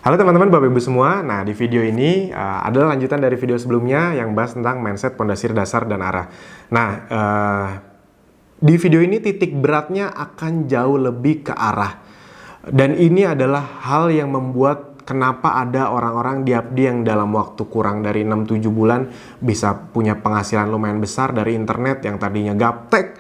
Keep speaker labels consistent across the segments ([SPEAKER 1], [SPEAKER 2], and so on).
[SPEAKER 1] Halo teman-teman, Bapak Ibu semua. Nah, di video ini adalah lanjutan dari video sebelumnya yang bahas tentang mindset, pondasi dasar, dan arah. Nah, di video ini titik beratnya akan jauh lebih ke arah. Dan ini adalah hal yang membuat kenapa ada orang-orang di Abdi yang dalam waktu kurang dari 6-7 bulan bisa punya penghasilan lumayan besar dari internet yang tadinya gaptek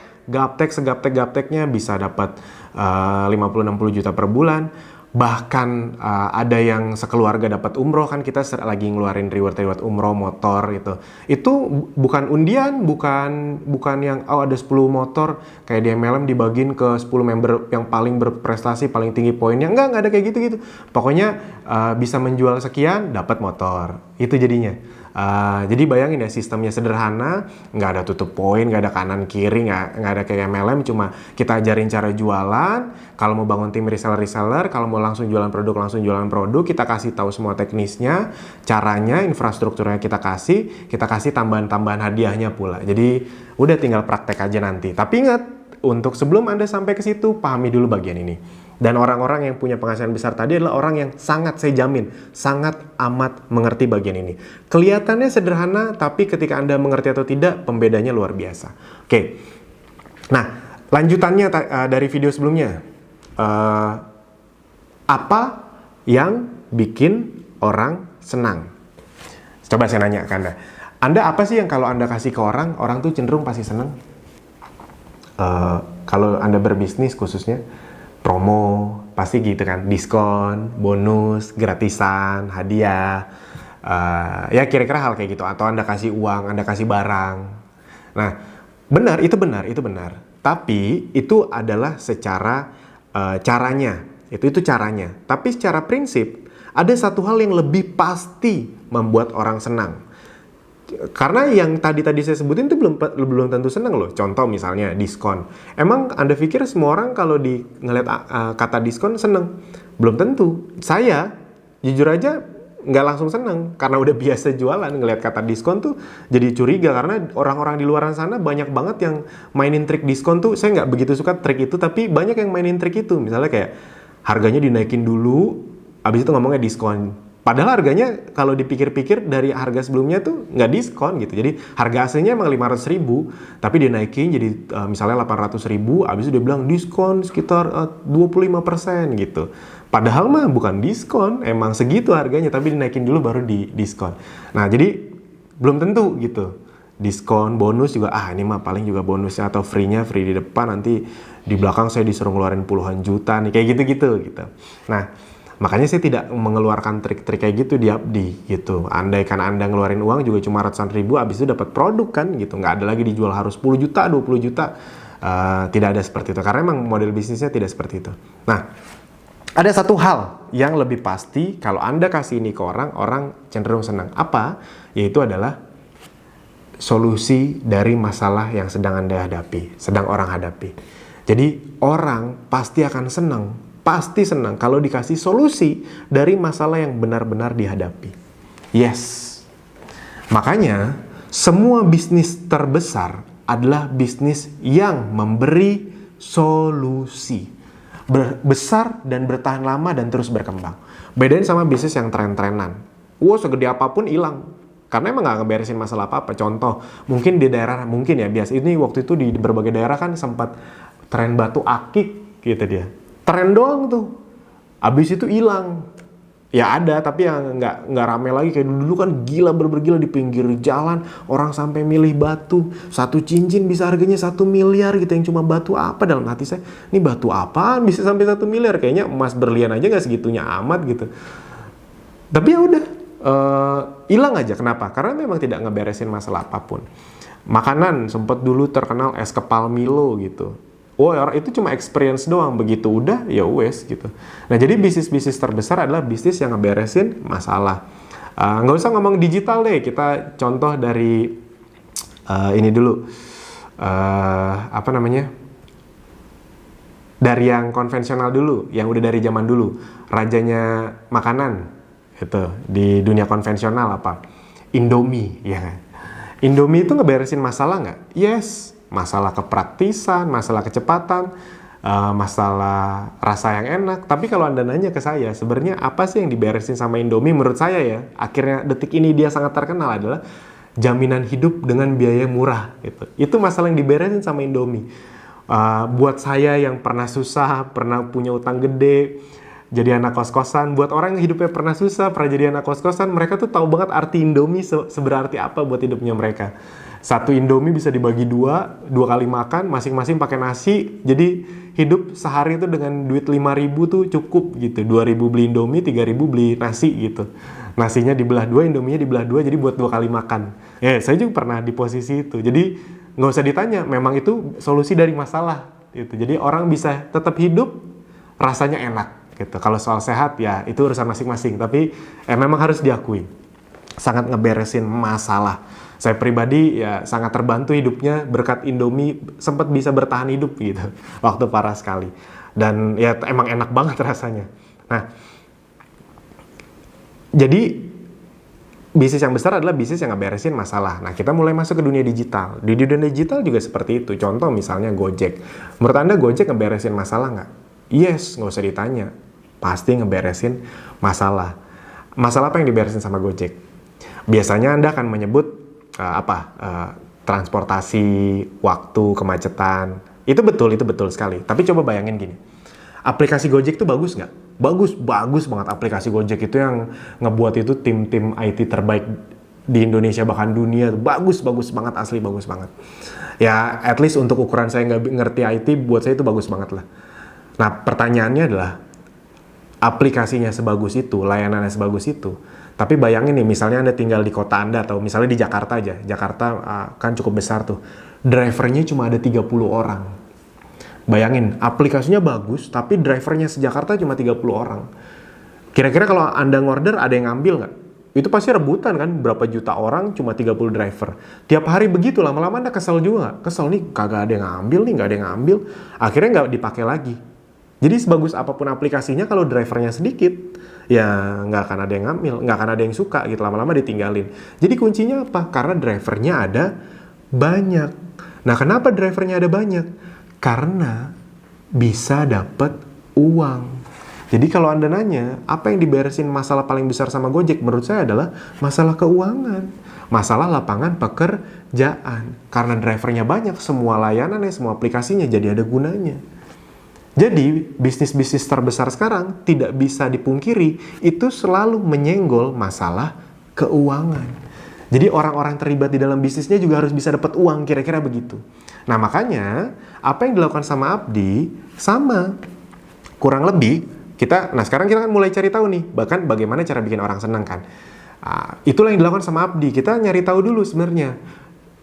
[SPEAKER 1] segaptek-gapteknya bisa dapat 50-60 juta per bulan. Bahkan ada yang sekeluarga dapat umroh, kan kita lagi ngeluarin reward umroh motor gitu. Itu bukan undian, bukan yang ada 10 motor kayak di MLM dibagiin ke 10 member yang paling berprestasi, paling tinggi poinnya. Enggak ada kayak gitu-gitu. Pokoknya bisa menjual sekian dapat motor. Itu jadinya. Jadi bayangin ya, sistemnya sederhana, nggak ada tutup poin, nggak ada kanan kiri, nggak ada kayak MLM, cuma kita ajarin cara jualan. Kalau mau bangun tim reseller, kalau mau langsung jualan produk, kita kasih tahu semua teknisnya, caranya, infrastrukturnya kita kasih tambahan-tambahan hadiahnya pula. Jadi udah tinggal praktek aja nanti. Tapi ingat, untuk sebelum Anda sampai ke situ, pahami dulu bagian ini. Dan orang-orang yang punya penghasilan besar tadi adalah orang yang sangat, saya jamin, sangat amat mengerti bagian ini. Kelihatannya sederhana, tapi ketika Anda mengerti atau tidak, pembedanya luar biasa. Oke, nah lanjutannya dari video sebelumnya. Apa yang bikin orang senang? Coba saya nanya ke Anda. Anda apa sih yang kalau Anda kasih ke orang tuh cenderung pasti senang? Kalau Anda berbisnis khususnya, promo, pasti gitu kan, diskon, bonus, gratisan, hadiah, ya kira-kira hal kayak gitu. Atau Anda kasih uang, Anda kasih barang. Nah, itu benar. Tapi itu adalah secara caranya, itu caranya. Tapi secara prinsip, ada satu hal yang lebih pasti membuat orang senang. Karena yang tadi saya sebutin itu belum tentu senang loh. Contoh misalnya diskon. Emang Anda pikir semua orang kalau ngeliat kata diskon senang? Belum tentu. Saya jujur aja nggak langsung senang karena udah biasa jualan, ngeliat kata diskon tuh jadi curiga karena orang-orang di luar sana banyak banget yang mainin trik diskon tuh. Saya nggak begitu suka trik itu, tapi banyak yang mainin trik itu. Misalnya kayak harganya dinaikin dulu, abis itu ngomongnya diskon. Padahal harganya kalau dipikir-pikir dari harga sebelumnya tuh nggak diskon gitu. Jadi harga aslinya emang 500.000, tapi dinaikin jadi misalnya 800.000, abis itu dia bilang diskon sekitar 25% gitu. Padahal mah bukan diskon, emang segitu harganya, tapi dinaikin dulu baru di diskon. Nah jadi belum tentu gitu. Diskon, bonus juga, ini mah paling juga bonusnya atau free di depan, nanti di belakang saya disuruh ngeluarin puluhan juta nih, kayak gitu. Nah, makanya saya tidak mengeluarkan trik-trik kayak gitu di Abdi gitu. Andaikan Anda ngeluarin uang juga cuma ratusan ribu, abis itu dapat produk kan gitu. Nggak ada lagi dijual harus 10 juta, 20 juta. Tidak ada seperti itu. Karena emang model bisnisnya tidak seperti itu. Nah, ada satu hal yang lebih pasti kalau Anda kasih ini ke orang cenderung senang. Apa? Yaitu adalah solusi dari masalah yang sedang Anda hadapi, sedang orang hadapi. Jadi orang pasti akan senang kalau dikasih solusi dari masalah yang benar-benar dihadapi. Yes. Makanya semua bisnis terbesar adalah bisnis yang memberi solusi. Besar dan bertahan lama dan terus berkembang. Bedain sama bisnis yang tren-trenan. Segede apapun hilang. Karena emang gak ngeberesin masalah apa-apa. Contoh, mungkin di daerah, biasa. Ini waktu itu di berbagai daerah kan sempat tren batu akik gitu dia. Tren doang tuh, abis itu hilang. Ya ada, tapi yang nggak rame lagi kayak dulu kan gila di pinggir jalan, orang sampai milih batu. Satu cincin bisa harganya 1 miliar gitu, yang cuma batu apa, dalam hati saya, ini batu apaan bisa sampai 1 miliar? Kayaknya emas berlian aja nggak segitunya amat gitu. Tapi ya udah, hilang aja. Kenapa? Karena memang tidak ngeberesin masalah apapun. Makanan sempat dulu terkenal es kepal Milo gitu. Itu cuma experience doang, begitu udah ya wes gitu. Nah jadi bisnis terbesar adalah bisnis yang ngeberesin masalah. Nggak usah ngomong digital deh, kita contoh dari ini dulu, dari yang konvensional dulu, yang udah dari zaman dulu, rajanya makanan itu di dunia konvensional apa? Indomie, ya kan? Indomie itu ngeberesin masalah nggak? Yes. Masalah kepraktisan, masalah kecepatan, masalah rasa yang enak. Tapi kalau Anda nanya ke saya, sebenarnya apa sih yang diberesin sama Indomie? Menurut saya ya, akhirnya detik ini dia sangat terkenal adalah jaminan hidup dengan biaya murah gitu. Itu masalah yang diberesin sama Indomie. Buat saya yang pernah susah, pernah punya utang gede, jadi anak kos-kosan, buat orang yang hidupnya pernah susah, pernah jadi anak kos-kosan, mereka tuh tahu banget arti Indomie seberarti apa buat hidupnya mereka. Satu Indomie bisa dibagi dua kali makan, masing-masing pakai nasi, jadi hidup sehari itu dengan duit 5.000 tuh cukup gitu. 2.000 beli Indomie, 3.000 beli nasi gitu. Nasinya dibelah dua, Indominya dibelah dua, jadi buat 2 kali makan. Saya juga pernah di posisi itu, jadi nggak usah ditanya, memang itu solusi dari masalah gitu. Jadi orang bisa tetap hidup, rasanya enak gitu. Kalau soal sehat ya itu urusan masing-masing, tapi memang harus diakui sangat ngeberesin masalah. Saya pribadi ya sangat terbantu hidupnya berkat Indomie, sempat bisa bertahan hidup gitu waktu parah sekali, dan ya emang enak banget rasanya. Nah, jadi bisnis yang besar adalah bisnis yang ngeberesin masalah. Nah, kita mulai masuk ke dunia digital. Di dunia digital juga seperti itu. Contoh misalnya Gojek. Menurut Anda Gojek ngeberesin masalah nggak? Yes, nggak usah ditanya. Pasti ngeberesin masalah. Masalah apa yang diberesin sama Gojek? Biasanya Anda akan menyebut transportasi, waktu, kemacetan. Itu betul sekali. Tapi coba bayangin gini. Aplikasi Gojek itu bagus nggak? Bagus banget aplikasi Gojek itu, yang ngebuat itu tim-tim IT terbaik di Indonesia bahkan dunia. Bagus banget, asli bagus banget. Ya, at least untuk ukuran saya nggak ngerti IT, buat saya itu bagus banget lah. Nah, pertanyaannya adalah, aplikasinya sebagus itu, layanannya sebagus itu, tapi bayangin nih, misalnya Anda tinggal di kota Anda, atau misalnya di Jakarta aja. Jakarta kan cukup besar tuh. Drivernya cuma ada 30 orang. Bayangin, aplikasinya bagus, tapi drivernya se-Jakarta cuma 30 orang. Kira-kira kalau Anda ngorder, ada yang ngambil nggak? Itu pasti rebutan kan, berapa juta orang, cuma 30 driver. Tiap hari begitu, lama-lama Anda kesel juga nggak? Kesel nih, kagak ada yang ngambil nih, nggak ada yang ngambil. Akhirnya nggak dipakai lagi. Jadi sebagus apapun aplikasinya, kalau drivernya sedikit, ya nggak akan ada yang ngambil, nggak akan ada yang suka gitu, lama-lama ditinggalin. Jadi kuncinya apa? Karena drivernya ada banyak. Nah, kenapa drivernya ada banyak? Karena bisa dapat uang. Jadi kalau Anda nanya, apa yang diberesin masalah paling besar sama Gojek? Menurut saya adalah masalah keuangan. Masalah lapangan pekerjaan. Karena drivernya banyak, semua layanannya, semua aplikasinya jadi ada gunanya. Jadi, bisnis-bisnis terbesar sekarang tidak bisa dipungkiri, itu selalu menyenggol masalah keuangan. Jadi, orang-orang terlibat di dalam bisnisnya juga harus bisa dapat uang, kira-kira begitu. Nah, makanya, apa yang dilakukan sama Abdi, sama. Kurang lebih, sekarang kita kan mulai cari tahu nih, bahkan bagaimana cara bikin orang senang kan. Itulah yang dilakukan sama Abdi, kita nyari tahu dulu sebenarnya.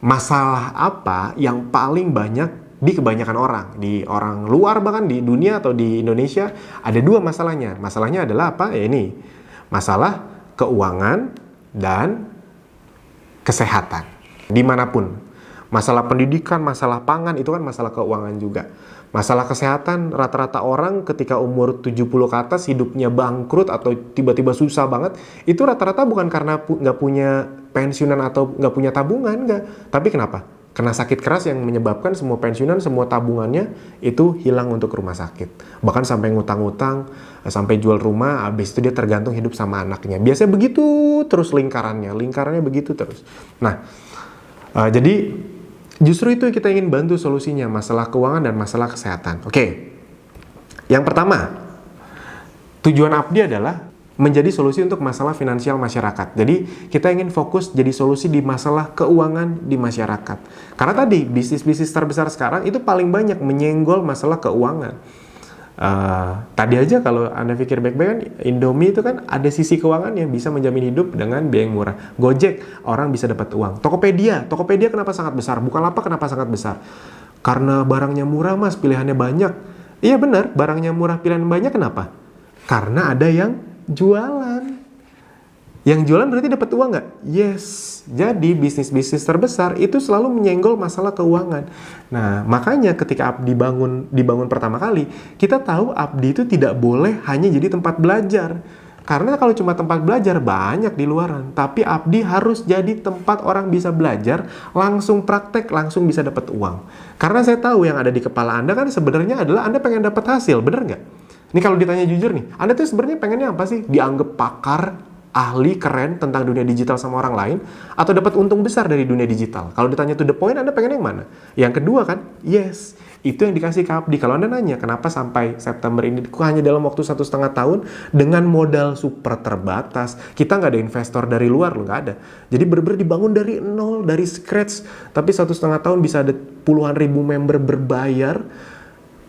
[SPEAKER 1] Masalah apa yang paling banyak di kebanyakan orang, di orang luar bahkan di dunia atau di Indonesia, ada 2 masalahnya. Masalahnya adalah apa? Ya ini, masalah keuangan dan kesehatan. Dimanapun, masalah pendidikan, masalah pangan, itu kan masalah keuangan juga. Masalah kesehatan, rata-rata orang ketika umur 70 ke atas hidupnya bangkrut atau tiba-tiba susah banget, itu rata-rata bukan karena nggak punya pensiunan atau nggak punya tabungan, nggak. Tapi kenapa? Kena sakit keras yang menyebabkan semua pensiunan, semua tabungannya itu hilang untuk rumah sakit. Bahkan sampai ngutang-ngutang, sampai jual rumah, habis itu dia tergantung hidup sama anaknya. Biasanya begitu terus lingkarannya begitu terus. Nah, jadi justru itu yang kita ingin bantu solusinya, masalah keuangan dan masalah kesehatan. Oke, yang pertama, tujuan Abdi adalah menjadi solusi untuk masalah finansial masyarakat. Jadi kita ingin fokus jadi solusi di masalah keuangan di masyarakat. Karena tadi bisnis-bisnis terbesar sekarang itu paling banyak menyenggol masalah keuangan. Tadi aja kalau Anda pikir baik-baik kan, Indomie itu kan ada sisi keuangannya, bisa menjamin hidup dengan biaya yang murah. Gojek, orang bisa dapat uang. Tokopedia kenapa sangat besar? Bukalapak kenapa sangat besar? Karena barangnya murah mas, pilihannya banyak. Iya benar, barangnya murah, pilihan banyak, kenapa? Karena ada yang jualan. Yang jualan berarti dapat uang nggak? Yes. Jadi bisnis-bisnis terbesar itu selalu menyenggol masalah keuangan. Nah, makanya ketika Abdi dibangun pertama kali, kita tahu Abdi itu tidak boleh hanya jadi tempat belajar. Karena kalau cuma tempat belajar banyak di luaran, tapi Abdi harus jadi tempat orang bisa belajar, langsung praktek, langsung bisa dapat uang. Karena saya tahu yang ada di kepala Anda kan sebenarnya adalah Anda pengen dapat hasil, bener nggak? Ini kalau ditanya jujur nih, Anda tuh sebenarnya pengennya apa sih? Dianggap pakar, ahli, keren tentang dunia digital sama orang lain, atau dapat untung besar dari dunia digital? Kalau ditanya to the point, Anda pengen yang mana? Yang kedua kan? Yes. Itu yang dikasih ke Abdi. Kalau Anda nanya, kenapa sampai September ini hanya dalam waktu 1,5 tahun dengan modal super terbatas. Kita nggak ada investor dari luar loh, nggak ada. Jadi bener-bener dibangun dari nol, dari scratch. Tapi 1,5 tahun bisa ada puluhan ribu member berbayar.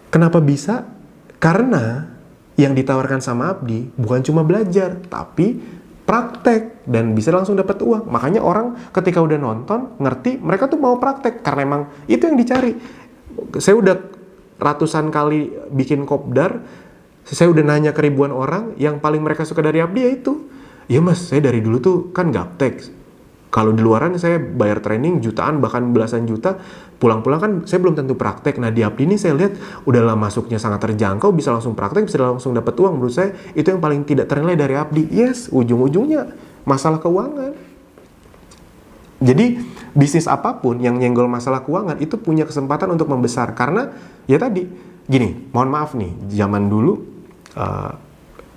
[SPEAKER 1] Kenapa bisa? Karena yang ditawarkan sama Abdi bukan cuma belajar, tapi praktek dan bisa langsung dapat uang. Makanya orang ketika udah nonton, ngerti, mereka tuh mau praktek. Karena emang itu yang dicari. Saya udah ratusan kali bikin kopdar, saya udah nanya ke ribuan orang, yang paling mereka suka dari Abdi ya itu. Ya mas, saya dari dulu tuh kan gaptek. Kalau di luaran saya bayar training jutaan, bahkan belasan juta, pulang-pulang kan saya belum tentu praktek. Nah di Abdi ini saya lihat udahlah masuknya sangat terjangkau, bisa langsung praktek, bisa langsung dapat uang. Menurut saya itu yang paling tidak ternilai dari Abdi. Yes, ujung-ujungnya masalah keuangan. Jadi bisnis apapun yang nyenggol masalah keuangan itu punya kesempatan untuk membesar. Karena ya tadi, gini, mohon maaf nih, zaman dulu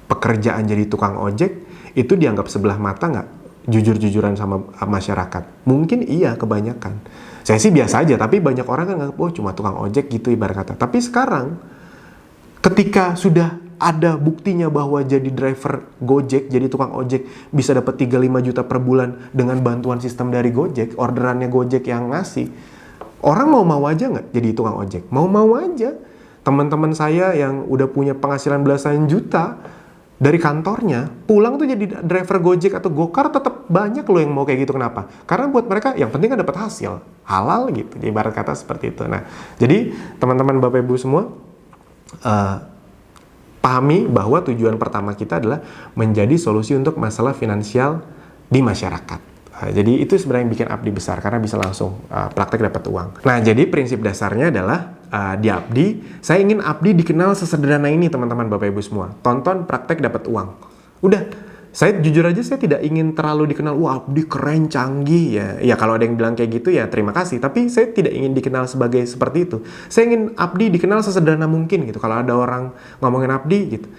[SPEAKER 1] pekerjaan jadi tukang ojek itu dianggap sebelah mata nggak? Jujur-jujuran sama masyarakat. Mungkin iya kebanyakan. Saya sih biasa aja, tapi banyak orang kan nganggap, oh cuma tukang ojek gitu ibarat kata. Tapi sekarang, ketika sudah ada buktinya bahwa jadi driver Gojek, jadi tukang ojek bisa dapat 3-5 juta per bulan dengan bantuan sistem dari Gojek, orderannya Gojek yang ngasih. Orang mau aja nggak jadi tukang ojek? Mau aja. Teman-teman saya yang udah punya penghasilan belasan juta dari kantornya, pulang tuh jadi driver Gojek atau Gokar tetap banyak loh yang mau kayak gitu. Kenapa? Karena buat mereka yang penting kan dapat hasil. Halal gitu, ibarat kata seperti itu. Nah, jadi teman-teman Bapak Ibu semua, pahami bahwa tujuan pertama kita adalah menjadi solusi untuk masalah finansial di masyarakat. Jadi itu sebenarnya yang bikin Abdi besar, karena bisa langsung praktek dapat uang. Nah, jadi prinsip dasarnya adalah di Abdi, saya ingin Abdi dikenal sesederhana ini teman-teman Bapak Ibu semua. Tonton, praktek, dapat uang. Udah. Saya jujur aja saya tidak ingin terlalu dikenal, wah Abdi keren, canggih ya. Ya kalau ada yang bilang kayak gitu ya terima kasih. Tapi saya tidak ingin dikenal sebagai seperti itu. Saya ingin Abdi dikenal sesederhana mungkin gitu. Kalau ada orang ngomongin Abdi gitu,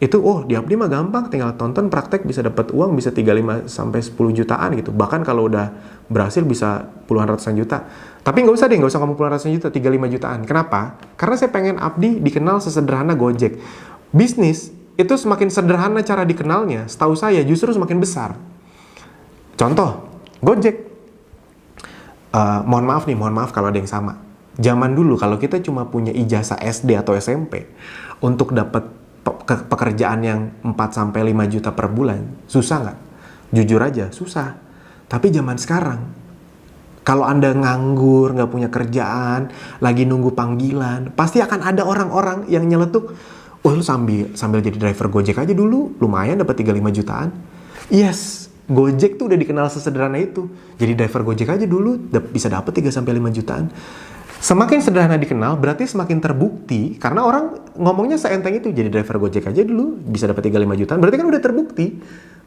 [SPEAKER 1] itu oh di Abdi mah gampang, tinggal tonton praktek bisa dapat uang, bisa 35 sampai 10 jutaan gitu. Bahkan kalau udah berhasil bisa puluhan ratusan juta. Tapi nggak usah ngomong puluhan ratusan juta, 35 jutaan. Kenapa? Karena saya pengen Abdi dikenal sesederhana Gojek. Bisnis itu semakin sederhana cara dikenalnya, setahu saya justru semakin besar. Contoh, Gojek. Mohon maaf kalau ada yang sama. Zaman dulu kalau kita cuma punya ijazah SD atau SMP, untuk dapat pekerjaan yang 4-5 juta per bulan, susah nggak? Jujur aja, susah. Tapi zaman sekarang, kalau Anda nganggur, nggak punya kerjaan, lagi nunggu panggilan, pasti akan ada orang-orang yang nyeletuk, oh lu sambil jadi driver Gojek aja dulu, lumayan dapat 35 jutaan. Yes, Gojek tuh udah dikenal sesederhana itu. Jadi driver Gojek aja dulu bisa dapat 3-5 jutaan. Semakin sederhana dikenal, berarti semakin terbukti, karena orang ngomongnya seenteng itu, jadi driver Gojek aja dulu bisa dapat 35 jutaan, berarti kan udah terbukti.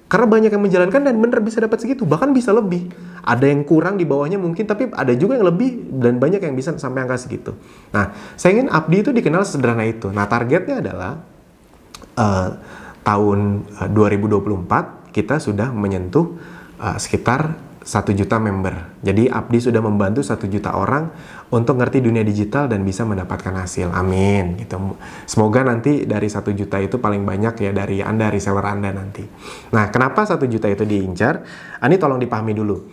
[SPEAKER 1] Karena banyak yang menjalankan dan bener bisa dapat segitu, bahkan bisa lebih. Ada yang kurang di bawahnya mungkin, tapi ada juga yang lebih dan banyak yang bisa sampai angka segitu. Nah, saya ingin Abdi itu dikenal sederhana itu. Nah, targetnya adalah tahun 2024 kita sudah menyentuh sekitar 1 juta member. Jadi Abdi sudah membantu 1 juta orang untuk ngerti dunia digital dan bisa mendapatkan hasil. Amin. Gitu. Semoga nanti dari 1 juta itu paling banyak ya dari Anda, reseller Anda nanti. Nah, kenapa 1 juta itu diincar? Ini tolong dipahami dulu.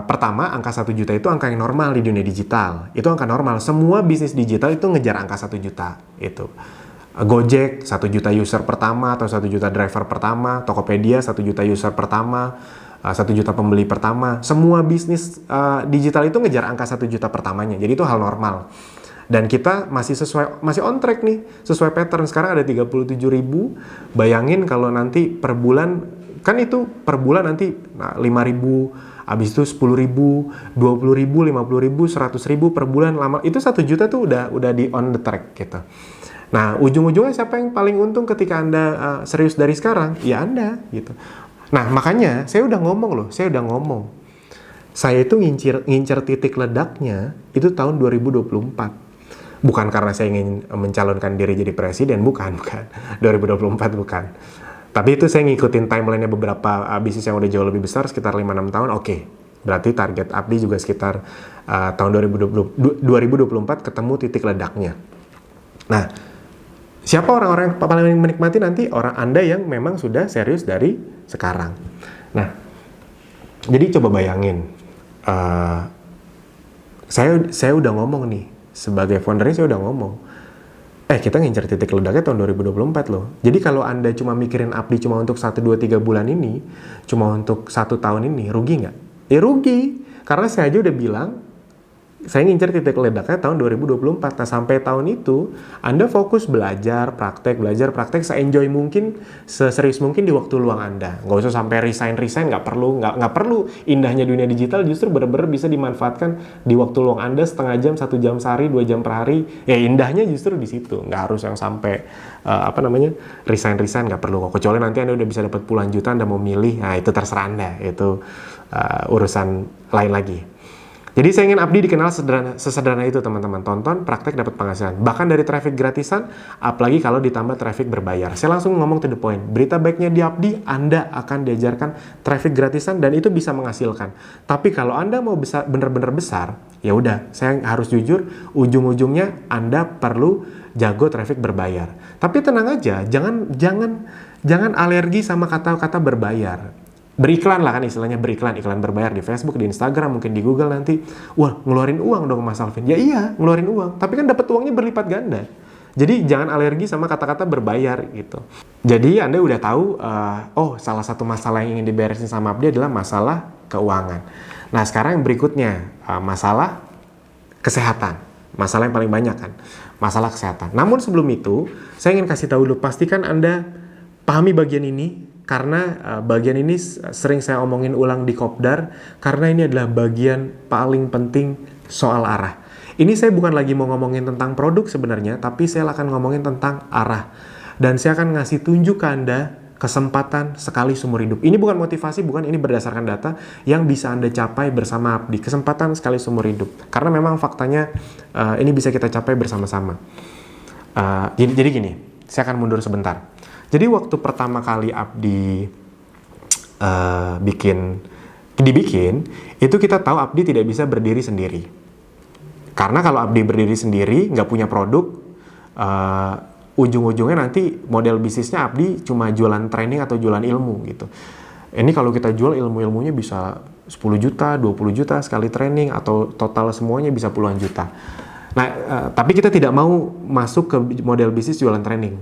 [SPEAKER 1] Pertama, angka 1 juta itu angka yang normal di dunia digital. Itu angka normal. Semua bisnis digital itu ngejar angka 1 juta. Itu. Gojek 1 juta user pertama atau 1 juta driver pertama. Tokopedia 1 juta user pertama. 1 juta pembeli pertama. Semua bisnis digital itu ngejar angka 1 juta pertamanya. Jadi itu hal normal. Dan kita masih on track nih, sesuai pattern. Sekarang ada 37.000. Bayangin kalau nanti per bulan, kan itu per bulan nanti 5.000, habis itu 10.000, 20.000, 50.000, 100.000 per bulan. Lama itu 1 juta tuh udah di on the track gitu. Nah, ujung-ujungnya siapa yang paling untung ketika Anda serius dari sekarang? Ya Anda, gitu. Nah, makanya saya udah ngomong loh, Saya itu ngincer titik ledaknya itu tahun 2024. Bukan karena saya ingin mencalonkan diri jadi presiden, bukan. 2024 bukan. Tapi itu saya ngikutin timeline-nya beberapa bisnis yang udah jauh lebih besar, sekitar 5-6 tahun, oke. Berarti target Abdi juga sekitar tahun 2024 ketemu titik ledaknya. Nah, siapa orang-orang yang paling menikmati nanti? Orang Anda yang memang sudah serius dari sekarang. Nah, jadi coba bayangin, saya udah ngomong nih, sebagai foundernya saya udah ngomong, kita ngincer titik ledaknya tahun 2024 loh. Jadi kalau Anda cuma mikirin Abdi cuma untuk 1, 2, 3 bulan ini, cuma untuk 1 tahun ini, rugi nggak? Ya rugi, karena saya aja udah bilang, saya ngincer titik ledaknya tahun 2024. Nah, sampai tahun itu, Anda fokus belajar, praktek, se-enjoy mungkin, seserius mungkin di waktu luang Anda. Nggak usah sampai resign, nggak perlu. Indahnya dunia digital justru benar-benar bisa dimanfaatkan di waktu luang Anda, setengah jam, 1 jam sehari, 2 jam per hari. Ya indahnya justru di situ. Nggak harus yang sampai, resign, nggak perlu. Kecuali nanti Anda udah bisa dapat puluhan juta, Anda mau milih, nah itu terserah Anda. Itu urusan lain lagi. Jadi saya ingin Abdi dikenal sesederhana itu, teman-teman. Tonton, praktek, dapat penghasilan. Bahkan dari traffic gratisan, apalagi kalau ditambah traffic berbayar. Saya langsung ngomong to the point. Berita baiknya di Abdi, Anda akan diajarkan traffic gratisan dan itu bisa menghasilkan. Tapi kalau Anda mau benar-benar besar, ya udah, saya harus jujur, ujung-ujungnya Anda perlu jago traffic berbayar. Tapi tenang aja, jangan alergi sama kata-kata berbayar. Beriklan lah kan istilahnya, iklan berbayar di Facebook, di Instagram, mungkin di Google nanti. Wah, ngeluarin uang dong Mas Alvin. Ya iya, ngeluarin uang. Tapi kan dapat uangnya berlipat ganda. Jadi jangan alergi sama kata-kata berbayar gitu. Jadi Anda udah tahu, salah satu masalah yang ingin diberesin sama Abdi adalah masalah keuangan. Nah sekarang yang berikutnya, masalah kesehatan. Masalah yang paling banyak kan, masalah kesehatan. Namun sebelum itu, saya ingin kasih tahu dulu, pastikan Anda pahami bagian ini. Karena bagian ini sering saya omongin ulang di Kopdar, karena ini adalah bagian paling penting soal arah. Ini saya bukan lagi mau ngomongin tentang produk sebenarnya, tapi saya akan ngomongin tentang arah. Dan saya akan ngasih tunjuk ke Anda kesempatan sekali seumur hidup. Ini bukan motivasi, ini berdasarkan data yang bisa Anda capai bersama Abdi. Kesempatan sekali seumur hidup. Karena memang faktanya ini bisa kita capai bersama-sama. Jadi gini, saya akan mundur sebentar. Jadi waktu pertama kali Abdi dibikin, itu kita tahu Abdi tidak bisa berdiri sendiri. Karena kalau Abdi berdiri sendiri, nggak punya produk, ujung-ujungnya nanti model bisnisnya Abdi cuma jualan training atau jualan ilmu gitu. Ini kalau kita jual ilmu-ilmunya bisa 10 juta, 20 juta sekali training, atau total semuanya bisa puluhan juta. Nah, tapi kita tidak mau masuk ke model bisnis jualan training.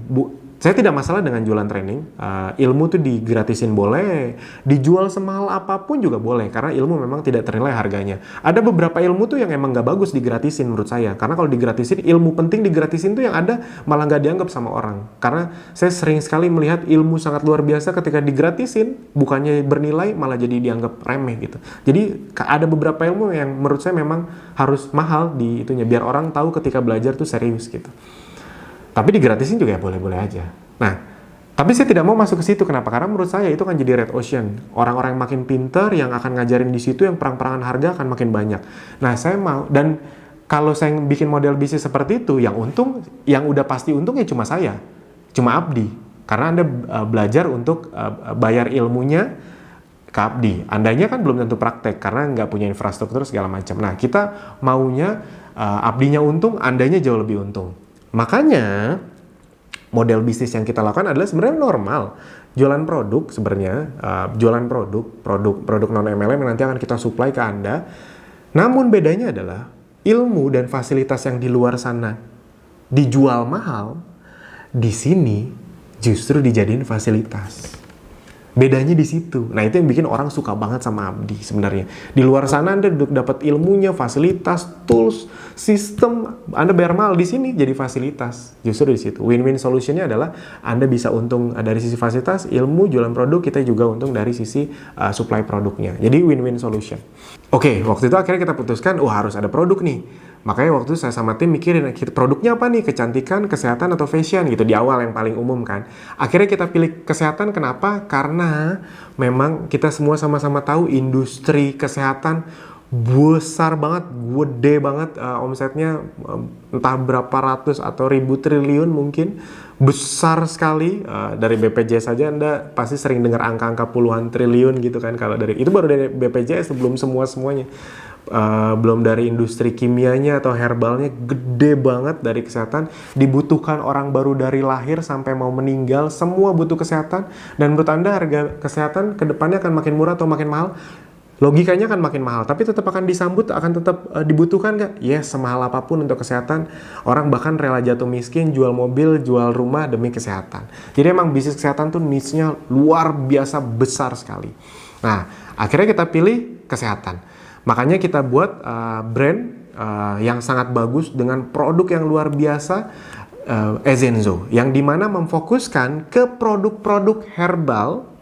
[SPEAKER 1] Saya tidak masalah dengan jualan training, ilmu tuh digratisin boleh, dijual semahal apapun juga boleh, karena ilmu memang tidak ternilai harganya. Ada beberapa ilmu tuh yang emang nggak bagus digratisin menurut saya, karena kalau digratisin, ilmu penting digratisin tuh yang ada malah nggak dianggap sama orang. Karena saya sering sekali melihat ilmu sangat luar biasa ketika digratisin, bukannya bernilai malah jadi dianggap remeh gitu. Jadi ada beberapa ilmu yang menurut saya memang harus mahal di itunya, biar orang tahu ketika belajar tuh serius gitu. Tapi digratisin juga ya boleh-boleh aja. Nah, tapi saya tidak mau masuk ke situ. Kenapa? Karena menurut saya itu akan jadi red ocean. Orang-orang yang makin pinter yang akan ngajarin di situ, yang perang-perangan harga akan makin banyak. Nah, saya mau, dan kalau saya bikin model bisnis seperti itu, yang untung, yang udah pasti untung ya cuma saya, cuma Abdi. Karena Anda belajar untuk bayar ilmunya ke Abdi. Andanya kan belum tentu praktek karena nggak punya infrastruktur segala macam. Nah, kita maunya Abdinya untung, Andanya jauh lebih untung. Makanya model bisnis yang kita lakukan adalah sebenarnya normal, jualan produk sebenarnya, jualan produk non MLM yang nanti akan kita supply ke Anda. Namun bedanya adalah ilmu dan fasilitas yang di luar sana dijual mahal, di sini justru dijadiin fasilitas. Bedanya di situ. Nah, itu yang bikin orang suka banget sama Abdi sebenarnya. Di luar sana Anda dapat ilmunya, fasilitas, tools, sistem, Anda bayar mahal, di sini jadi fasilitas. Justru di situ. Win-win solutionnya adalah Anda bisa untung dari sisi fasilitas, ilmu, jualan produk, kita juga untung dari sisi supply produknya. Jadi win-win solution. Oke, waktu itu akhirnya kita putuskan, harus ada produk nih. Makanya waktu itu saya sama tim mikirin, produknya apa nih? Kecantikan, kesehatan, atau fashion gitu di awal yang paling umum kan. Akhirnya kita pilih kesehatan, kenapa? Karena memang kita semua sama-sama tahu industri kesehatan besar banget, gede banget, omsetnya entah berapa ratus atau ribu triliun mungkin, besar sekali. Dari BPJS saja Anda pasti sering dengar angka-angka puluhan triliun gitu kan, kalau dari itu baru dari BPJS, belum semuanya. Belum dari industri kimianya atau herbalnya, gede banget. Dari kesehatan dibutuhkan orang baru dari lahir sampai mau meninggal, semua butuh kesehatan. Dan menurut Anda harga kesehatan kedepannya akan makin murah atau makin mahal? Logikanya kan makin mahal, tapi tetap akan disambut, akan tetap dibutuhkan nggak? Yes, semahal apapun untuk kesehatan, orang bahkan rela jatuh miskin, jual mobil, jual rumah demi kesehatan. Jadi emang bisnis kesehatan tuh niche-nya luar biasa besar sekali. Nah, akhirnya kita pilih kesehatan. Makanya kita buat brand yang sangat bagus dengan produk yang luar biasa, Ezenzo, yang dimana memfokuskan ke produk-produk herbal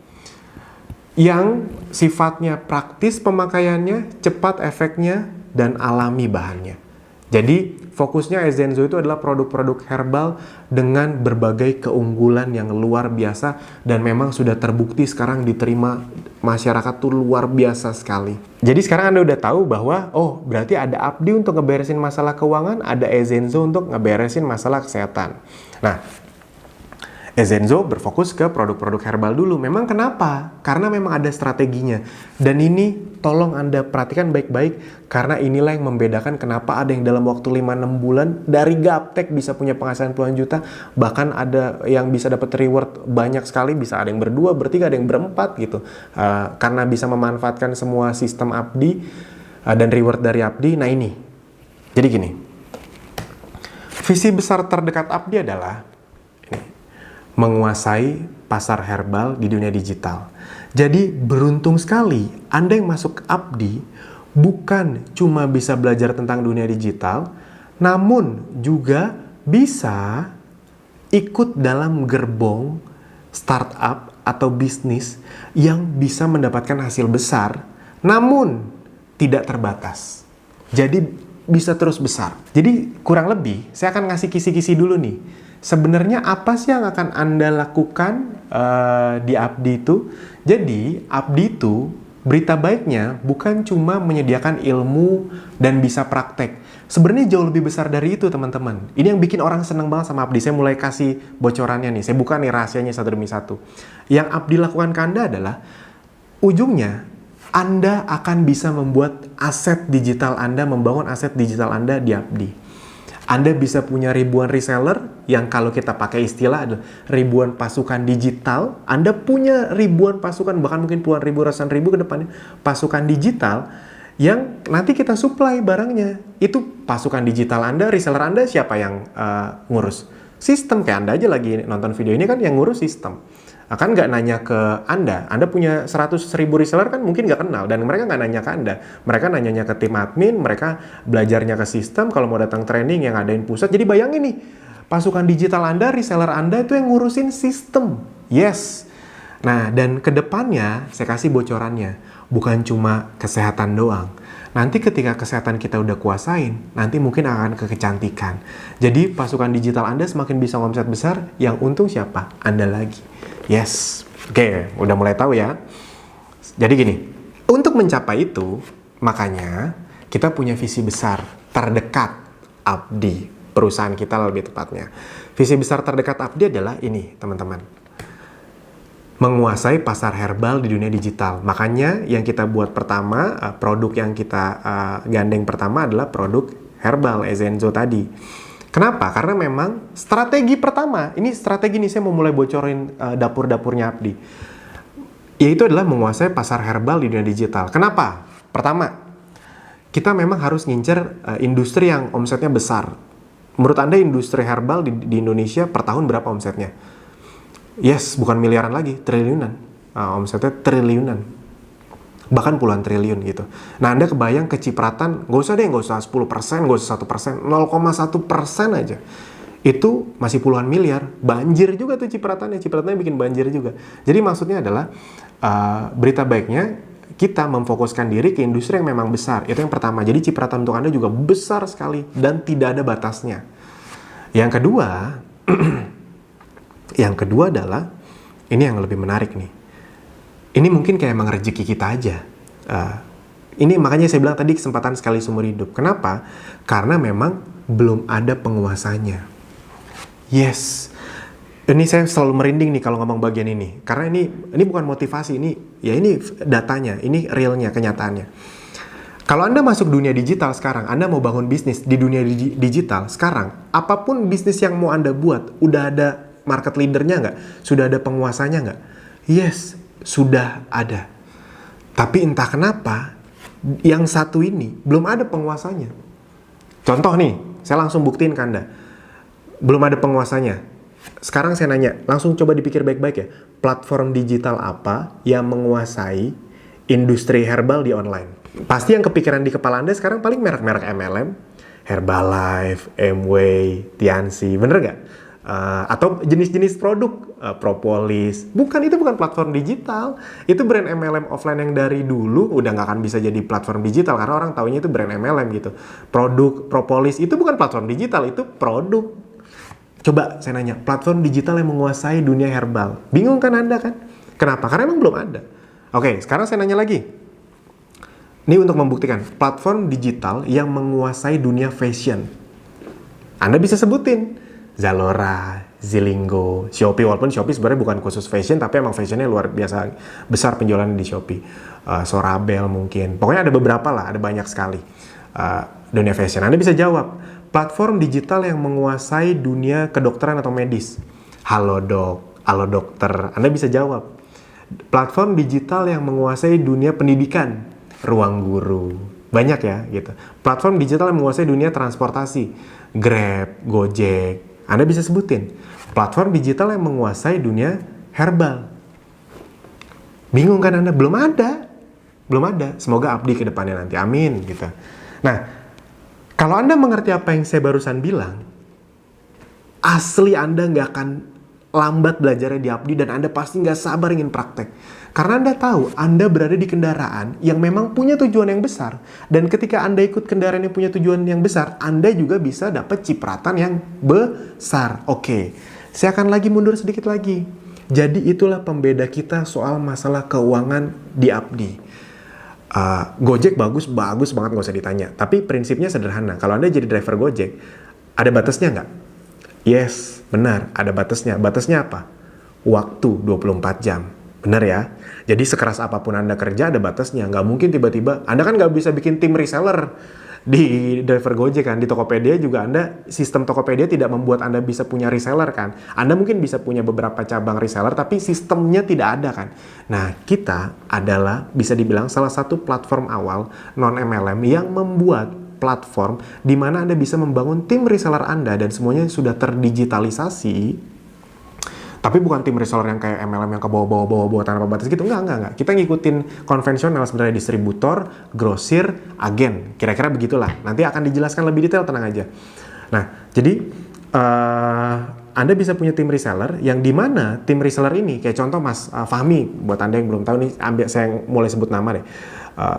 [SPEAKER 1] yang sifatnya praktis pemakaiannya, cepat efeknya, dan alami bahannya. Jadi fokusnya Ezenzo itu adalah produk-produk herbal dengan berbagai keunggulan yang luar biasa, dan memang sudah terbukti sekarang diterima masyarakat tuh luar biasa sekali. Jadi sekarang Anda udah tahu bahwa, oh berarti ada Abdi untuk ngeberesin masalah keuangan, ada Ezenzo untuk ngeberesin masalah kesehatan. Nah, Ezenzo berfokus ke produk-produk herbal dulu. Memang kenapa? Karena memang ada strateginya. Dan ini tolong Anda perhatikan baik-baik, karena inilah yang membedakan kenapa ada yang dalam waktu 5-6 bulan dari gaptek bisa punya penghasilan puluhan juta, bahkan ada yang bisa dapat reward banyak sekali, bisa ada yang berdua, bertiga, ada yang berempat gitu. Karena bisa memanfaatkan semua sistem Abdi dan reward dari Abdi. Nah ini. Jadi gini. Visi besar terdekat Abdi adalah menguasai pasar herbal di dunia digital. Jadi beruntung sekali Anda yang masuk Abdi bukan cuma bisa belajar tentang dunia digital, namun juga bisa ikut dalam gerbong startup atau bisnis yang bisa mendapatkan hasil besar, namun tidak terbatas. Jadi bisa terus besar. Jadi kurang lebih saya akan ngasih kisi-kisi dulu nih. Sebenarnya apa sih yang akan Anda lakukan di Abdi itu? Jadi, Abdi itu berita baiknya bukan cuma menyediakan ilmu dan bisa praktek. Sebenarnya jauh lebih besar dari itu, teman-teman. Ini yang bikin orang seneng banget sama Abdi. Saya mulai kasih bocorannya nih. Saya buka nih rahasianya satu demi satu. Yang Abdi lakukan ke Anda adalah, ujungnya Anda akan bisa membuat aset digital Anda, membangun aset digital Anda di Abdi. Anda bisa punya ribuan reseller, yang kalau kita pakai istilah adalah ribuan pasukan digital. Anda punya ribuan pasukan, bahkan mungkin puluhan ribu, ratusan ribu ke depannya, pasukan digital yang nanti kita supply barangnya. Itu pasukan digital Anda, reseller Anda siapa yang ngurus? Sistem. Kayak Anda aja lagi nonton video ini kan yang ngurus sistem. Kan nggak nanya ke Anda punya 100.000 reseller kan mungkin nggak kenal, dan mereka nggak nanya ke Anda. Mereka nanyanya ke tim admin, mereka belajarnya ke sistem, kalau mau datang training yang ngadain pusat. Jadi bayangin nih, pasukan digital Anda, reseller Anda itu yang ngurusin sistem. Yes. Nah, dan kedepannya saya kasih bocorannya, bukan cuma kesehatan doang. Nanti ketika kesehatan kita udah kuasain, nanti mungkin akan ke kecantikan. Jadi pasukan digital Anda semakin bisa omset besar, yang untung siapa? Anda lagi. Yes. Oke, udah mulai tahu ya. Jadi gini, untuk mencapai itu, makanya kita punya visi besar terdekat Abdi, perusahaan kita lebih tepatnya. Visi besar terdekat Abdi adalah ini, teman-teman. Menguasai pasar herbal di dunia digital. Makanya yang kita buat pertama, produk yang kita gandeng pertama adalah produk herbal Ezenzo tadi. Kenapa? Karena memang strategi pertama, ini strategi nih saya mau mulai bocorin dapur-dapurnya Abdi. Yaitu adalah menguasai pasar herbal di dunia digital. Kenapa? Pertama, kita memang harus ngincer industri yang omsetnya besar. Menurut Anda industri herbal di Indonesia per tahun berapa omsetnya? Yes, bukan miliaran lagi, triliunan. Omsetnya triliunan. Bahkan puluhan triliun gitu. Nah, Anda kebayang kecipratan, nggak usah 10%, nggak usah 1%, 0,1% aja. Itu masih puluhan miliar. Banjir juga tuh cipratannya bikin banjir juga. Jadi maksudnya adalah, berita baiknya, kita memfokuskan diri ke industri yang memang besar. Itu yang pertama. Jadi cipratan untuk Anda juga besar sekali dan tidak ada batasnya. Yang kedua, yang kedua adalah, ini yang lebih menarik nih. Ini mungkin kayak emang rezeki kita aja. Ini makanya saya bilang tadi kesempatan sekali seumur hidup. Kenapa? Karena memang belum ada penguasanya. Yes. Ini saya selalu merinding nih kalau ngomong bagian ini. Karena ini bukan motivasi, ini datanya, ini realnya, kenyataannya. Kalau Anda masuk dunia digital sekarang, Anda mau bangun bisnis di dunia digital sekarang, apapun bisnis yang mau Anda buat, udah ada market leadernya nggak? Sudah ada penguasanya nggak? Yes, sudah ada. Tapi entah kenapa, yang satu ini belum ada penguasanya. Contoh nih, saya langsung buktiin ke Anda. Belum ada penguasanya. Sekarang saya nanya, langsung coba dipikir baik-baik ya. Platform digital apa yang menguasai industri herbal di online? Pasti yang kepikiran di kepala Anda sekarang paling merek-merek MLM, Herbalife, Amway, Tianxi, bener nggak? Atau jenis-jenis produk, Propolis. Itu bukan platform digital. Itu brand MLM offline yang dari dulu udah nggak akan bisa jadi platform digital karena orang taunya itu brand MLM gitu. Produk Propolis itu bukan platform digital, itu produk. Coba saya nanya, platform digital yang menguasai dunia herbal. Bingung kan Anda kan? Kenapa? Karena emang belum ada. Oke, sekarang saya nanya lagi. Ini untuk membuktikan, platform digital yang menguasai dunia fashion. Anda bisa sebutin. Zalora, Zilinggo, Shopee. Walaupun Shopee sebenarnya bukan khusus fashion, tapi emang fashionnya luar biasa besar penjualan di Shopee. Sorabel mungkin. Pokoknya ada beberapa lah, ada banyak sekali. Dunia fashion. Anda bisa jawab. Platform digital yang menguasai dunia kedokteran atau medis. Halodoc, Halo Dokter. Anda bisa jawab. Platform digital yang menguasai dunia pendidikan. Ruang Guru. Banyak ya gitu. Platform digital yang menguasai dunia transportasi. Grab, Gojek. Anda bisa sebutin. Platform digital yang menguasai dunia herbal. Bingung kan Anda? Belum ada. Belum ada. Semoga abdi ke depannya nanti. Amin gitu. Nah, kalau Anda mengerti apa yang saya barusan bilang, asli Anda nggak akan lambat belajarnya di Abdi dan Anda pasti nggak sabar ingin praktek. Karena Anda tahu Anda berada di kendaraan yang memang punya tujuan yang besar. Dan ketika Anda ikut kendaraan yang punya tujuan yang besar, Anda juga bisa dapat cipratan yang besar. Oke, saya akan lagi mundur sedikit lagi. Jadi itulah pembeda kita soal masalah keuangan di Abdi. Gojek bagus banget nggak usah ditanya. Tapi prinsipnya sederhana. Kalau Anda jadi driver Gojek, ada batasnya nggak? Yes, benar, ada batasnya. Batasnya apa? Waktu 24 jam. Benar ya? Jadi sekeras apapun Anda kerja ada batasnya. Nggak mungkin tiba-tiba, Anda kan nggak bisa bikin tim reseller di driver Gojek kan. Di Tokopedia juga sistem Tokopedia tidak membuat Anda bisa punya reseller kan. Anda mungkin bisa punya beberapa cabang reseller, tapi sistemnya tidak ada kan. Nah, kita adalah bisa dibilang salah satu platform awal non-MLM yang membuat platform di mana Anda bisa membangun tim reseller Anda dan semuanya sudah terdigitalisasi. Tapi bukan tim reseller yang kayak MLM yang ke bawah-bawah tanpa batas gitu. Enggak. Kita ngikutin konvensional sebenarnya, distributor, grosir, agen. Kira-kira begitulah. Nanti akan dijelaskan lebih detail, tenang aja. Nah, jadi Anda bisa punya tim reseller yang dimana tim reseller ini, kayak contoh Mas Fahmi, buat Anda yang belum tahu nih, saya mulai sebut nama deh.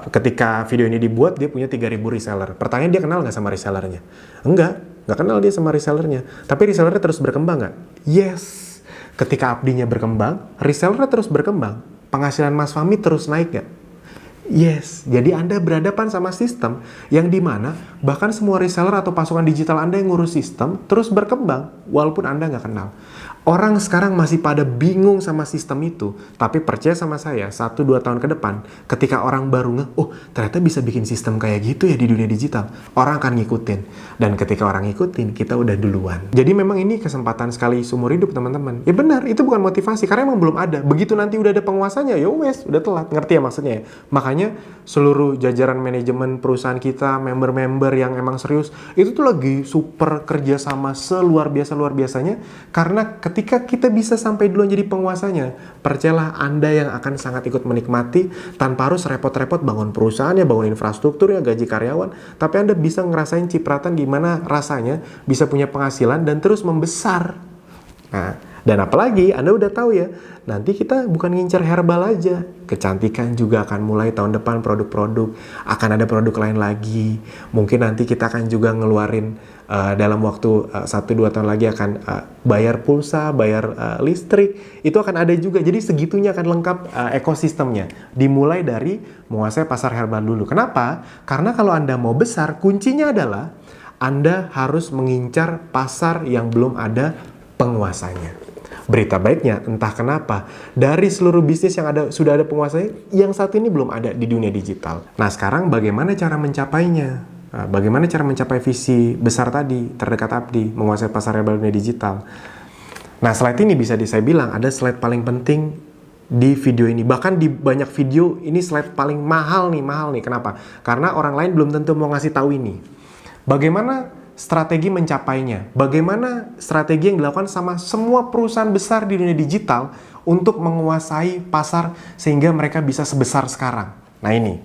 [SPEAKER 1] Ketika video ini dibuat, dia punya 3.000 reseller. Pertanyaan, dia kenal nggak sama resellernya? Nggak kenal dia sama resellernya. Tapi resellernya terus berkembang nggak? Yes. Ketika Abdinya berkembang, resellernya terus berkembang. Penghasilan Mas Fahmi terus naik nggak? Yes. Jadi Anda berhadapan sama sistem yang dimana bahkan semua reseller atau pasukan digital Anda yang ngurus sistem terus berkembang walaupun Anda nggak kenal. Orang sekarang masih pada bingung sama sistem itu, tapi percaya sama saya, 1-2 tahun ke depan, ketika orang baru oh ternyata bisa bikin sistem kayak gitu ya di dunia digital, orang akan ngikutin. Dan ketika orang ngikutin, kita udah duluan. Jadi memang ini kesempatan sekali seumur hidup teman-teman. Ya benar, itu bukan motivasi, karena emang belum ada. Begitu nanti udah ada penguasanya, ya wes, udah telat. Ngerti ya maksudnya ya? Makanya seluruh jajaran manajemen perusahaan kita, member-member yang emang serius, itu tuh lagi super kerjasama luar biasanya, karena ketika kita bisa sampai duluan jadi penguasanya, percayalah Anda yang akan sangat ikut menikmati tanpa harus repot-repot bangun perusahaannya, bangun infrastruktur ya, gaji karyawan, tapi Anda bisa ngerasain cipratan gimana rasanya bisa punya penghasilan dan terus membesar. Nah, Dan apalagi Anda udah tahu ya, nanti kita bukan ngincar herbal aja. Kecantikan juga akan mulai tahun depan produk-produk. Akan ada produk lain lagi. Mungkin nanti kita akan juga ngeluarin dalam waktu 1-2 tahun lagi akan bayar pulsa, bayar listrik. Itu akan ada juga. Jadi segitunya akan lengkap ekosistemnya. Dimulai dari menguasai pasar herbal dulu. Kenapa? Karena kalau Anda mau besar, kuncinya adalah Anda harus mengincar pasar yang belum ada penguasanya. Berita baiknya, entah kenapa, dari seluruh bisnis yang sudah ada penguasanya, yang satu ini belum ada di dunia digital. Nah, sekarang bagaimana cara mencapainya? Bagaimana cara mencapai visi besar tadi, terdekat abdi, menguasai pasar herbal dunia digital? Nah, slide ini bisa saya bilang ada slide paling penting di video ini. Bahkan di banyak video, ini slide paling mahal nih. Kenapa? Karena orang lain belum tentu mau ngasih tahu ini. Bagaimana strategi mencapainya? Bagaimana strategi yang dilakukan sama semua perusahaan besar di dunia digital untuk menguasai pasar sehingga mereka bisa sebesar sekarang? Nah ini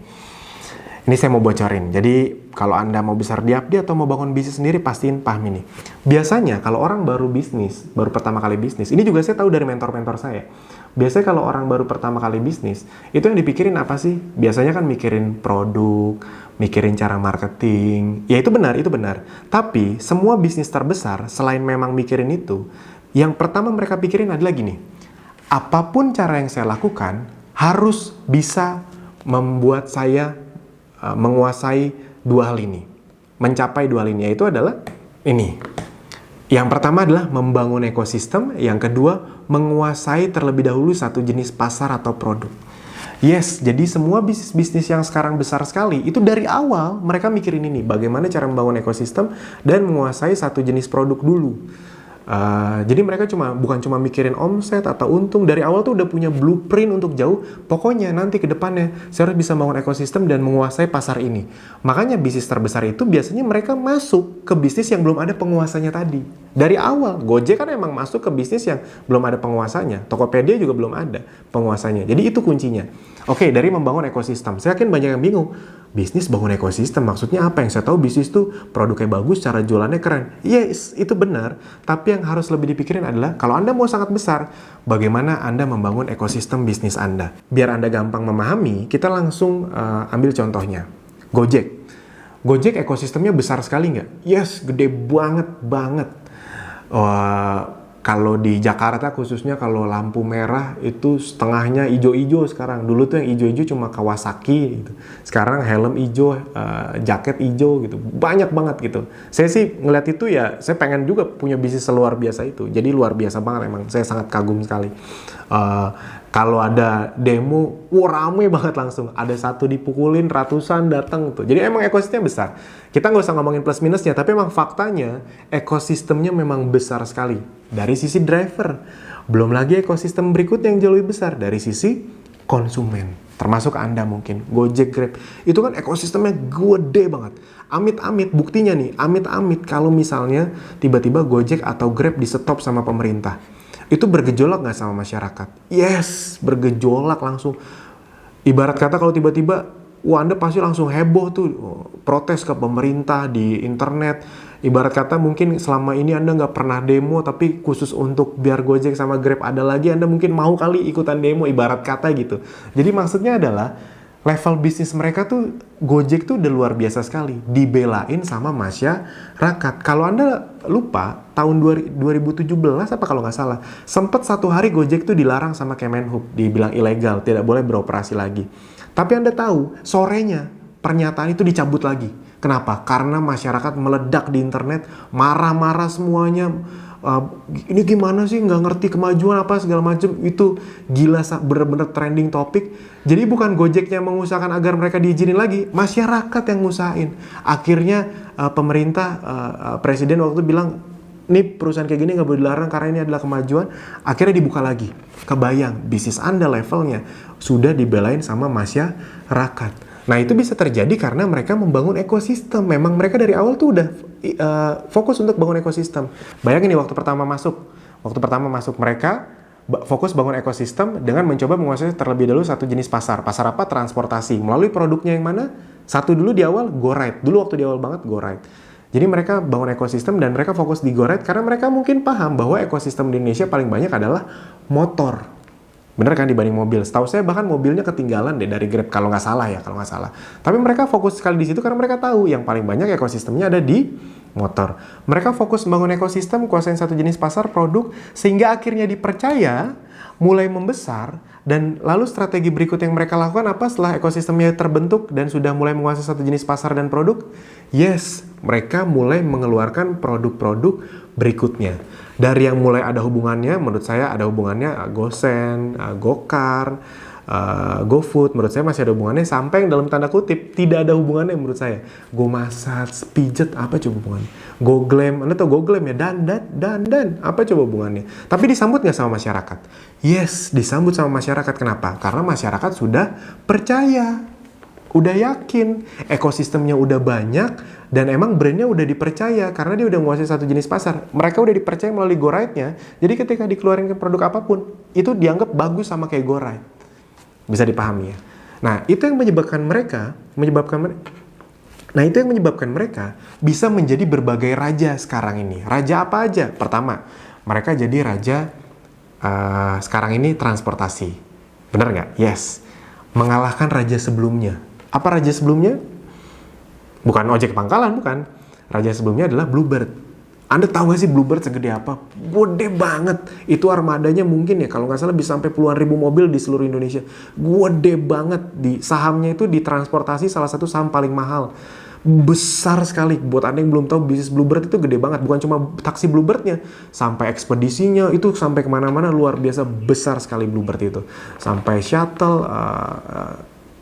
[SPEAKER 1] saya mau bocorin. Jadi kalau Anda mau besar di Abdi atau mau bangun bisnis sendiri, pastiin paham ini. Biasanya kalau orang baru pertama kali bisnis, ini juga saya tahu dari mentor-mentor saya. Biasanya kalau orang baru pertama kali bisnis, itu yang dipikirin apa sih? Biasanya kan mikirin produk, mikirin cara marketing. Ya itu benar. Tapi semua bisnis terbesar, selain memang mikirin itu, yang pertama mereka pikirin adalah gini. Apapun cara yang saya lakukan, harus bisa membuat saya menguasai 2 hal ini. Mencapai 2 hal ini, yaitu adalah ini. Yang pertama adalah membangun ekosistem, yang kedua menguasai terlebih dahulu satu jenis pasar atau produk. Yes, jadi semua bisnis-bisnis yang sekarang besar sekali, itu dari awal mereka mikirin ini, bagaimana cara membangun ekosistem dan menguasai satu jenis produk dulu. Jadi mereka bukan cuma mikirin omset atau untung, dari awal tuh udah punya blueprint untuk jauh. Pokoknya nanti ke depannya saya harus bisa bangun ekosistem dan menguasai pasar ini. Makanya bisnis terbesar itu biasanya mereka masuk ke bisnis yang belum ada penguasanya tadi. Dari awal, Gojek kan emang masuk ke bisnis yang belum ada penguasanya. Tokopedia juga belum ada penguasanya. Jadi itu kuncinya. Oke, dari membangun ekosistem. Saya yakin banyak yang bingung. Bisnis bangun ekosistem, maksudnya apa? Yang saya tahu bisnis tuh produknya bagus, cara jualannya keren. Yes, itu benar. Tapi yang harus lebih dipikirin adalah, kalau Anda mau sangat besar, bagaimana Anda membangun ekosistem bisnis Anda. Biar Anda gampang memahami, kita langsung ambil contohnya. Gojek ekosistemnya besar sekali nggak? Yes, gede banget. Kalau di Jakarta khususnya, kalau lampu merah itu setengahnya ijo-ijo sekarang. Dulu tuh yang ijo-ijo cuma Kawasaki gitu. Sekarang helm ijo, jaket ijo gitu. Banyak banget gitu. Saya sih ngeliat itu ya, saya pengen juga punya bisnis seluar biasa itu. Jadi luar biasa banget emang. Saya sangat kagum sekali. Kalau ada demo, rame banget langsung. Ada satu dipukulin, ratusan datang tuh. Jadi emang ekosistemnya besar. Kita nggak usah ngomongin plus minusnya, tapi emang faktanya ekosistemnya memang besar sekali. Dari sisi driver, belum lagi ekosistem berikutnya yang jauh lebih besar dari sisi konsumen. Termasuk Anda mungkin, Gojek, Grab. Itu kan ekosistemnya gede banget. Amit-amit, buktinya nih, amit-amit kalau misalnya tiba-tiba Gojek atau Grab di stop sama pemerintah. Itu bergejolak nggak sama masyarakat? Yes, bergejolak langsung. Ibarat kata kalau tiba-tiba, Anda pasti langsung heboh tuh, protes ke pemerintah di internet. Ibarat kata mungkin selama ini Anda nggak pernah demo, tapi khusus untuk biar Gojek sama Grab ada lagi, Anda mungkin mau kali ikutan demo, ibarat kata gitu. Jadi maksudnya adalah, level bisnis mereka tuh, Gojek tuh udah luar biasa sekali. Dibelain sama masyarakat. Kalau Anda lupa, tahun 2017 apa kalau nggak salah, sempat satu hari Gojek tuh dilarang sama Kemenhub. Dibilang ilegal, tidak boleh beroperasi lagi. Tapi Anda tahu, sorenya pernyataan itu dicabut lagi. Kenapa? Karena masyarakat meledak di internet, marah-marah semuanya. Ini gimana sih, nggak ngerti kemajuan apa segala macam. Itu gila, bener-bener trending topik. Jadi bukan Gojeknya mengusahakan agar mereka diizinin lagi, masyarakat yang ngusahain. Akhirnya pemerintah, presiden waktu itu bilang, nih perusahaan kayak gini nggak boleh dilarang karena ini adalah kemajuan. Akhirnya dibuka lagi. Kebayang, bisnis Anda levelnya sudah dibelain sama masyarakat. Nah itu bisa terjadi karena mereka membangun ekosistem. Memang mereka dari awal tuh udah fokus untuk bangun ekosistem. Bayangin nih waktu pertama masuk mereka fokus bangun ekosistem dengan mencoba menguasai terlebih dahulu satu jenis pasar. Pasar apa? Transportasi. Melalui produknya yang mana? Satu dulu di awal, GoRide. Dulu waktu di awal banget, GoRide. Jadi mereka bangun ekosistem dan mereka fokus di GoRide karena mereka mungkin paham bahwa ekosistem di Indonesia paling banyak adalah motor. Bener kan dibanding mobil. Setahu saya bahkan mobilnya ketinggalan deh dari Grab kalau nggak salah ya, kalau nggak salah. Tapi mereka fokus sekali di situ karena mereka tahu yang paling banyak ekosistemnya ada di motor. Mereka fokus membangun ekosistem, kuasain satu jenis pasar, produk, sehingga akhirnya dipercaya, mulai membesar, dan lalu strategi berikut yang mereka lakukan apa setelah ekosistemnya terbentuk dan sudah mulai menguasai satu jenis pasar dan produk? Yes, mereka mulai mengeluarkan produk-produk berikutnya. Dari yang mulai ada hubungannya, menurut saya ada hubungannya GoSend, Gokar, GoFood, menurut saya masih ada hubungannya, sampai yang dalam tanda kutip tidak ada hubungannya menurut saya. GoMassage, Pijet, apa coba hubungannya? GoGlam, Anda tahu GoGlam ya? Dandan, apa coba hubungannya? Tapi disambut nggak sama masyarakat? Yes, disambut sama masyarakat. Kenapa? Karena masyarakat sudah percaya, udah yakin, ekosistemnya udah banyak, dan emang brandnya udah dipercaya karena dia udah menguasai satu jenis pasar. Mereka udah dipercaya melalui GoRide-nya, jadi ketika dikeluarin ke produk apapun, itu dianggap bagus sama kayak GoRide. Bisa dipahami ya? Nah, itu yang menyebabkan mereka bisa menjadi berbagai raja sekarang ini. Raja apa aja? Pertama, mereka jadi raja sekarang ini transportasi. Benar nggak? Yes. Mengalahkan raja sebelumnya. Apa raja sebelumnya? Bukan ojek pangkalan, bukan. Raja sebelumnya adalah Bluebird. Anda tahu gak sih Bluebird segede apa? Gede banget. Itu armadanya mungkin ya, kalau nggak salah bisa sampai puluhan ribu mobil di seluruh Indonesia. Gede banget. Sahamnya itu di transportasi salah satu saham paling mahal. Besar sekali. Buat Anda yang belum tahu, bisnis Bluebird itu gede banget. Bukan cuma taksi Bluebirdnya, sampai ekspedisinya itu sampai kemana-mana luar biasa besar sekali Bluebird itu. Sampai shuttle,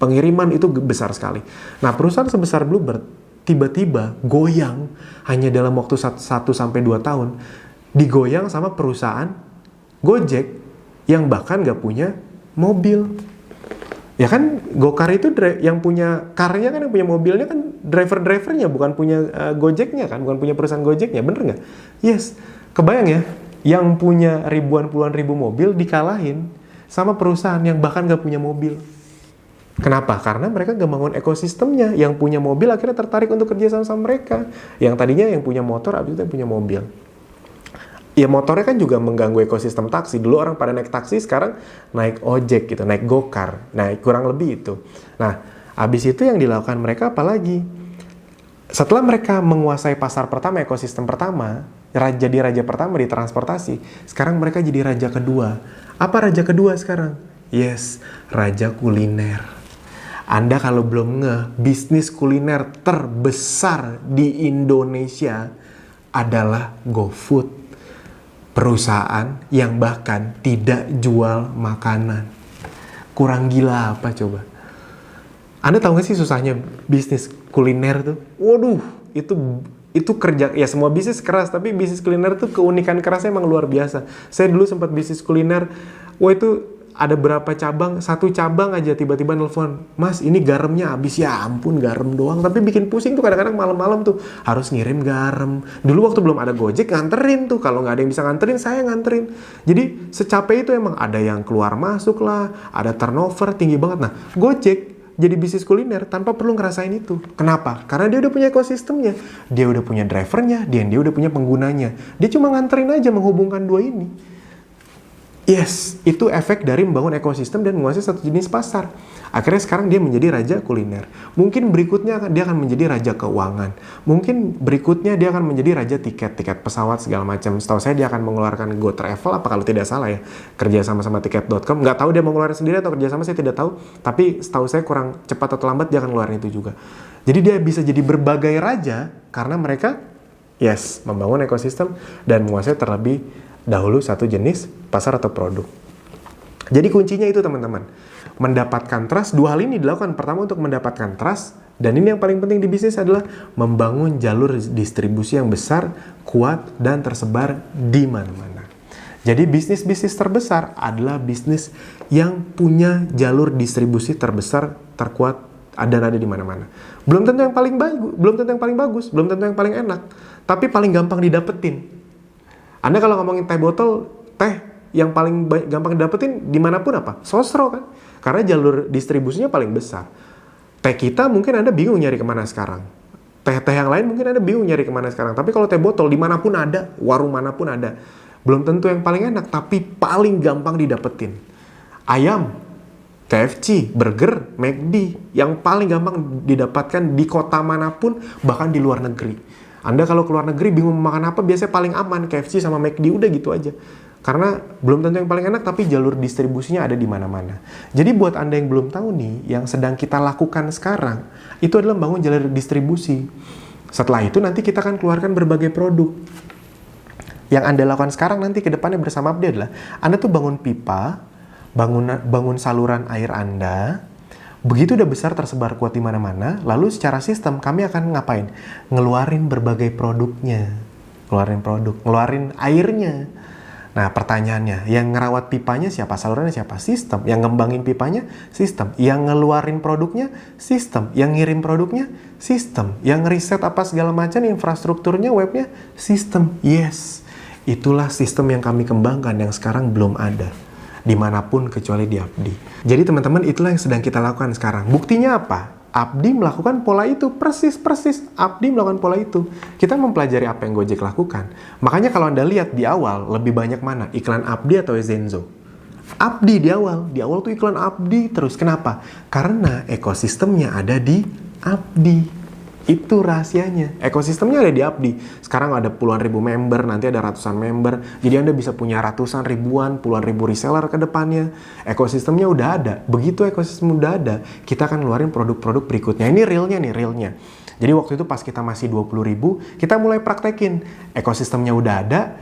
[SPEAKER 1] pengiriman itu besar sekali. Nah, perusahaan sebesar Bluebird tiba-tiba goyang hanya dalam waktu 1-2 tahun, digoyang sama perusahaan Gojek yang bahkan nggak punya mobil. Ya kan, Gokar itu yang punya karnya kan, yang punya mobilnya kan driver-drivernya, bukan punya Gojeknya kan, bukan punya perusahaan Gojeknya, bener nggak? Yes, kebayang ya, yang punya ribuan puluhan ribu mobil dikalahin sama perusahaan yang bahkan nggak punya mobil. Kenapa? Karena mereka gak bangun ekosistemnya. Yang punya mobil akhirnya tertarik untuk kerja sama mereka. Yang tadinya yang punya motor, abis itu yang punya mobil. Ya motornya kan juga mengganggu ekosistem taksi. Dulu orang pada naik taksi, sekarang naik ojek gitu, naik gokar. Nah, kurang lebih itu. Nah, abis itu yang dilakukan mereka apalagi? Setelah mereka menguasai pasar pertama, ekosistem pertama, jadi raja pertama di transportasi, sekarang mereka jadi raja kedua. Apa raja kedua sekarang? Yes, raja kuliner. Anda kalau belum bisnis kuliner terbesar di Indonesia adalah GoFood. Perusahaan yang bahkan tidak jual makanan. Kurang gila apa coba? Anda tahu nggak sih susahnya bisnis kuliner tuh? Waduh, itu kerja, ya semua bisnis keras, tapi bisnis kuliner tuh keunikan kerasnya emang luar biasa. Saya dulu sempat bisnis kuliner, itu ada berapa cabang, satu cabang aja tiba-tiba nelfon, Mas ini garamnya habis, ya ampun garam doang, tapi bikin pusing tuh kadang-kadang malam-malam tuh, harus ngirim garam. Dulu waktu belum ada Gojek nganterin tuh, kalau nggak ada yang bisa nganterin, saya nganterin. Jadi secapek itu emang, ada yang keluar masuk lah, ada turnover tinggi banget. Nah, Gojek jadi bisnis kuliner tanpa perlu ngerasain itu. Kenapa? Karena dia udah punya ekosistemnya, dia udah punya drivernya, dia udah punya penggunanya. Dia cuma nganterin aja, menghubungkan dua ini. Yes, itu efek dari membangun ekosistem dan menguasai satu jenis pasar. Akhirnya sekarang dia menjadi raja kuliner. Mungkin berikutnya dia akan menjadi raja keuangan. Mungkin berikutnya dia akan menjadi raja tiket pesawat segala macam. Setahu saya dia akan mengeluarkan Go Travel, apa kalau tidak salah ya, kerja sama tiket.com. Nggak tahu dia mau ngeluarin sendiri atau kerja sama, saya tidak tahu. Tapi setahu saya kurang cepat atau lambat dia akan ngeluarin itu juga. Jadi dia bisa jadi berbagai raja karena mereka membangun ekosistem dan menguasai terlebih dahulu satu jenis pasar atau produk. Jadi kuncinya itu teman-teman, mendapatkan trust. Dua hal ini dilakukan. Pertama untuk mendapatkan trust, dan ini yang paling penting di bisnis adalah membangun jalur distribusi yang besar, kuat, dan tersebar di mana-mana. Jadi bisnis-bisnis terbesar adalah bisnis yang punya jalur distribusi terbesar, terkuat, dan ada di mana-mana. Belum tentu yang paling bagus, belum tentu yang paling bagus, belum tentu yang paling enak, tapi paling gampang didapetin. Anda kalau ngomongin teh botol, teh yang paling gampang didapetin dimanapun apa? Sosro kan? Karena jalur distribusinya paling besar. Teh kita mungkin Anda bingung nyari kemana sekarang. Teh-teh yang lain mungkin Anda bingung nyari kemana sekarang. Tapi kalau teh botol dimanapun ada, warung manapun ada. Belum tentu yang paling enak, tapi paling gampang didapetin. Ayam, KFC, burger, McD, yang paling gampang didapatkan di kota manapun, bahkan di luar negeri. Anda kalau keluar negeri bingung makan apa, biasanya paling aman KFC sama McD, udah gitu aja. Karena belum tentu yang paling enak, tapi jalur distribusinya ada di mana-mana. Jadi buat Anda yang belum tahu nih, yang sedang kita lakukan sekarang, itu adalah bangun jalur distribusi. Setelah itu nanti kita akan keluarkan berbagai produk. Yang Anda lakukan sekarang nanti ke depannya bersama Abdi adalah, Anda tuh bangun pipa, bangun saluran air Anda. Begitu udah besar tersebar kuat di mana-mana, lalu secara sistem kami akan ngapain? Ngeluarin berbagai produknya. Ngeluarin airnya. Nah, pertanyaannya, yang ngerawat pipanya siapa? Salurannya siapa? Sistem. Yang ngembangin pipanya? Sistem. Yang ngeluarin produknya? Sistem. Yang ngirim produknya? Sistem. Yang riset apa segala macam, infrastrukturnya, webnya? Sistem. Yes. Itulah sistem yang kami kembangkan yang sekarang belum ada dimanapun kecuali di Abdi. Jadi teman-teman, itulah yang sedang kita lakukan sekarang. Buktinya apa? Abdi melakukan pola itu, persis. Abdi melakukan pola itu. Kita mempelajari apa yang Gojek lakukan. Makanya kalau Anda lihat di awal, lebih banyak mana? Iklan Abdi atau Zenzo? Abdi di awal tuh iklan Abdi terus. Kenapa? Karena ekosistemnya ada di Abdi. Itu rahasianya. Ekosistemnya ada di Abdi. Sekarang ada puluhan ribu member, nanti ada ratusan member. Jadi Anda bisa punya ratusan ribuan, puluhan ribu reseller ke depannya. Ekosistemnya udah ada. Begitu ekosistem udah ada, kita akan ngeluarin produk-produk berikutnya. Ini realnya. Jadi waktu itu pas kita masih 20 ribu, kita mulai praktekin. Ekosistemnya udah ada.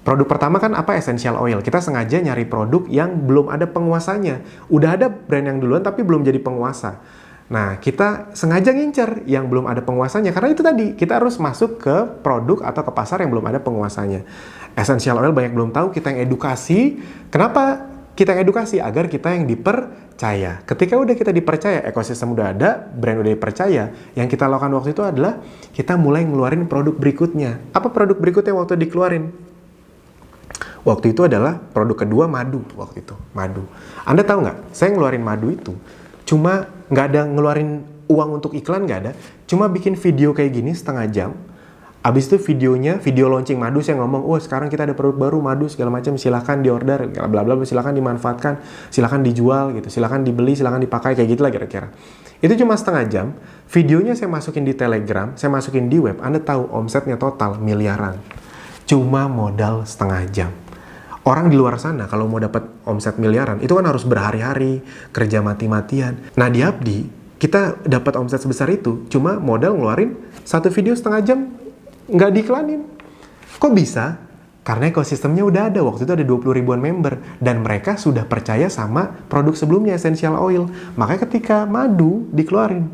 [SPEAKER 1] Produk pertama kan apa? Essential oil. Kita sengaja nyari produk yang belum ada penguasanya. Udah ada brand yang duluan tapi belum jadi penguasa. Nah, kita sengaja ngincer yang belum ada penguasanya. Karena itu tadi, kita harus masuk ke produk atau ke pasar yang belum ada penguasanya. Essential oil banyak belum tahu, kita yang edukasi. Kenapa kita yang edukasi? Agar kita yang dipercaya. Ketika udah kita dipercaya, ekosistem udah ada, brand udah dipercaya, yang kita lakukan waktu itu adalah kita mulai ngeluarin produk berikutnya. Apa produk berikutnya waktu dikeluarin? Waktu itu adalah produk kedua, madu. Waktu itu, madu. Anda tahu nggak? Saya ngeluarin madu itu cuma nggak ada ngeluarin uang untuk iklan, nggak ada. Cuma bikin video kayak gini setengah jam. Abis itu videonya, video launching madu, saya ngomong, sekarang kita ada produk baru madu segala macam, silahkan diorder, bla bla bla, silahkan dimanfaatkan, silahkan dijual gitu, silahkan dibeli, silahkan dipakai, kayak gitulah kira-kira. Itu cuma setengah jam. Videonya saya masukin di Telegram, saya masukin di web. Anda tahu omsetnya total miliaran. Cuma modal setengah jam. Orang di luar sana kalau mau dapat omset miliaran itu kan harus berhari-hari kerja mati-matian. Nah di Abdi kita dapat omset sebesar itu cuma modal ngeluarin satu video setengah jam nggak diiklanin. Kok bisa? Karena ekosistemnya udah ada. Waktu itu ada 20 ribuan member dan mereka sudah percaya sama produk sebelumnya essential oil. Makanya ketika madu dikeluarin,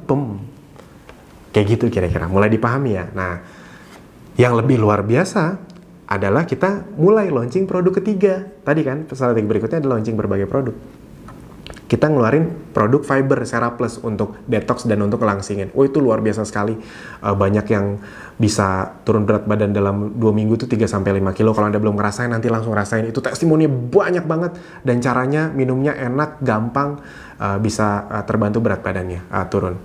[SPEAKER 1] kayak gitu kira-kira. Mulai dipahami ya. Nah yang lebih luar biasa adalah kita mulai launching produk ketiga. Tadi kan, strategi berikutnya adalah launching berbagai produk. Kita ngeluarin produk fiber Seraplus untuk detox dan untuk kelangsingin. Itu luar biasa sekali. Banyak yang bisa turun berat badan dalam 2 minggu tuh 3-5 kilo. Kalau Anda belum ngerasain, nanti langsung rasain. Itu testimoni banyak banget. Dan caranya minumnya enak, gampang, bisa terbantu berat badannya turun.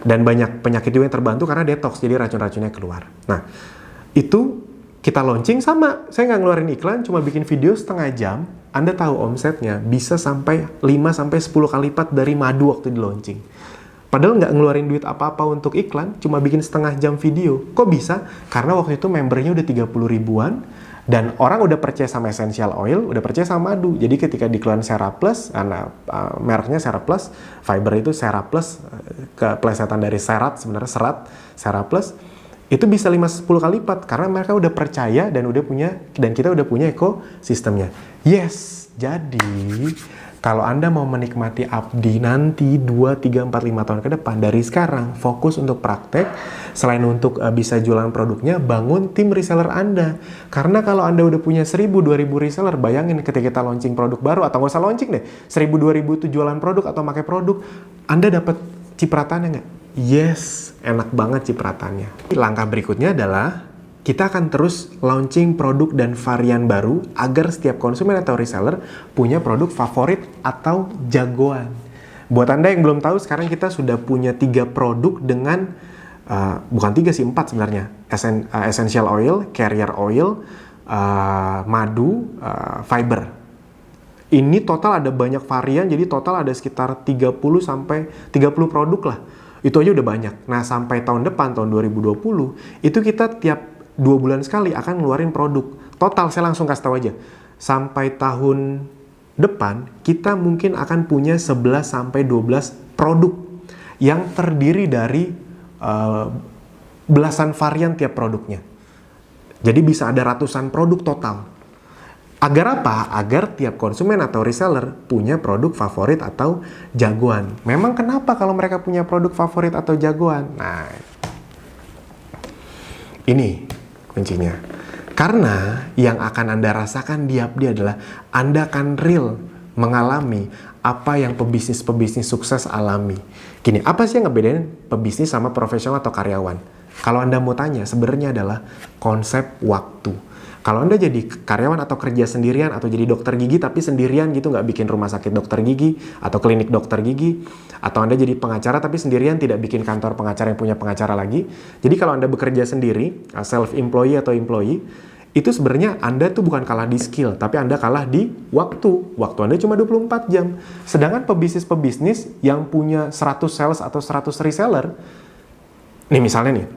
[SPEAKER 1] Dan banyak penyakit juga yang terbantu karena detox, jadi racun-racunnya keluar. Nah, itu kita launching sama, saya nggak ngeluarin iklan, cuma bikin video setengah jam. Anda tahu omsetnya bisa sampai 5-10 kali lipat dari madu waktu di launching. Padahal nggak ngeluarin duit apa-apa untuk iklan, cuma bikin setengah jam video. Kok bisa? Karena waktu itu membernya udah 30 ribuan, dan orang udah percaya sama essential oil, udah percaya sama madu. Jadi ketika dikeluarin Seraplus, mereknya Seraplus, fiber itu Seraplus, keplesetan dari serat, sebenarnya serat, Seraplus, itu bisa 5-10 kali lipat karena mereka udah percaya dan kita udah punya ekosistemnya. Yes, jadi kalau Anda mau menikmati Abdi nanti 2, 3, 4, 5 tahun ke depan, dari sekarang fokus untuk praktek, selain untuk bisa jualan produknya, bangun tim reseller Anda. Karena kalau Anda udah punya 1.000-2.000 reseller, bayangin ketika kita launching produk baru, atau nggak usah launching deh, 1.000-2.000 itu jualan produk atau pakai produk, Anda dapat cipratannya nggak? Yes, enak banget cipratannya. Langkah berikutnya adalah kita akan terus launching produk dan varian baru agar setiap konsumen atau reseller punya produk favorit atau jagoan. Buat Anda yang belum tahu, sekarang kita sudah punya 3 produk dengan bukan 3 sih, 4 sebenarnya. Essential oil, carrier oil, madu, fiber. Ini total ada banyak varian, jadi total ada sekitar 30 sampai 30 produk lah. Itu aja udah banyak. Nah, sampai tahun depan, tahun 2020, itu kita tiap 2 bulan sekali akan ngeluarin produk. Total, saya langsung kasih tahu aja. Sampai tahun depan, kita mungkin akan punya 11 sampai 12 produk yang terdiri dari belasan varian tiap produknya. Jadi bisa ada ratusan produk total. Agar apa? Agar tiap konsumen atau reseller punya produk favorit atau jagoan. Memang kenapa kalau mereka punya produk favorit atau jagoan? Nah, ini kuncinya. Karena yang akan Anda rasakan di Yapdi adalah Anda akan real mengalami apa yang pebisnis-pebisnis sukses alami. Gini, apa sih yang ngebedain pebisnis sama profesional atau karyawan? Kalau Anda mau tanya, sebenarnya adalah konsep waktu. Kalau Anda jadi karyawan atau kerja sendirian atau jadi dokter gigi tapi sendirian gitu, nggak bikin rumah sakit dokter gigi atau klinik dokter gigi, atau Anda jadi pengacara tapi sendirian tidak bikin kantor pengacara yang punya pengacara lagi. Jadi kalau Anda bekerja sendiri, self-employee atau employee, itu sebenarnya Anda tuh bukan kalah di skill, tapi Anda kalah di waktu. Waktu Anda cuma 24 jam. Sedangkan pebisnis-pebisnis yang punya 100 sales atau 100 reseller, nih misalnya nih,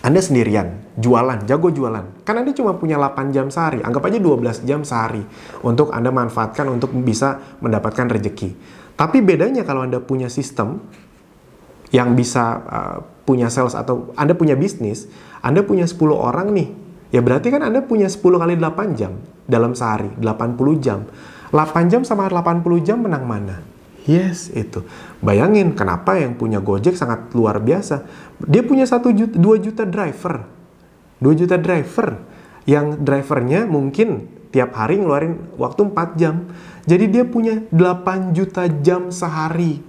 [SPEAKER 1] Anda sendirian, jualan, jago jualan. Kan Anda cuma punya 8 jam sehari, anggap aja 12 jam sehari untuk Anda manfaatkan untuk bisa mendapatkan rezeki. Tapi bedanya kalau Anda punya sistem yang bisa punya sales atau Anda punya bisnis, Anda punya 10 orang nih, ya berarti kan Anda punya 10 kali 8 jam dalam sehari, 80 jam. 8 jam sama 80 jam menang mana? Yes, itu. Bayangin kenapa yang punya Gojek sangat luar biasa. Dia punya 2 juta driver. 2 juta driver. Yang drivernya mungkin tiap hari ngeluarin waktu 4 jam. Jadi dia punya 8 juta jam sehari.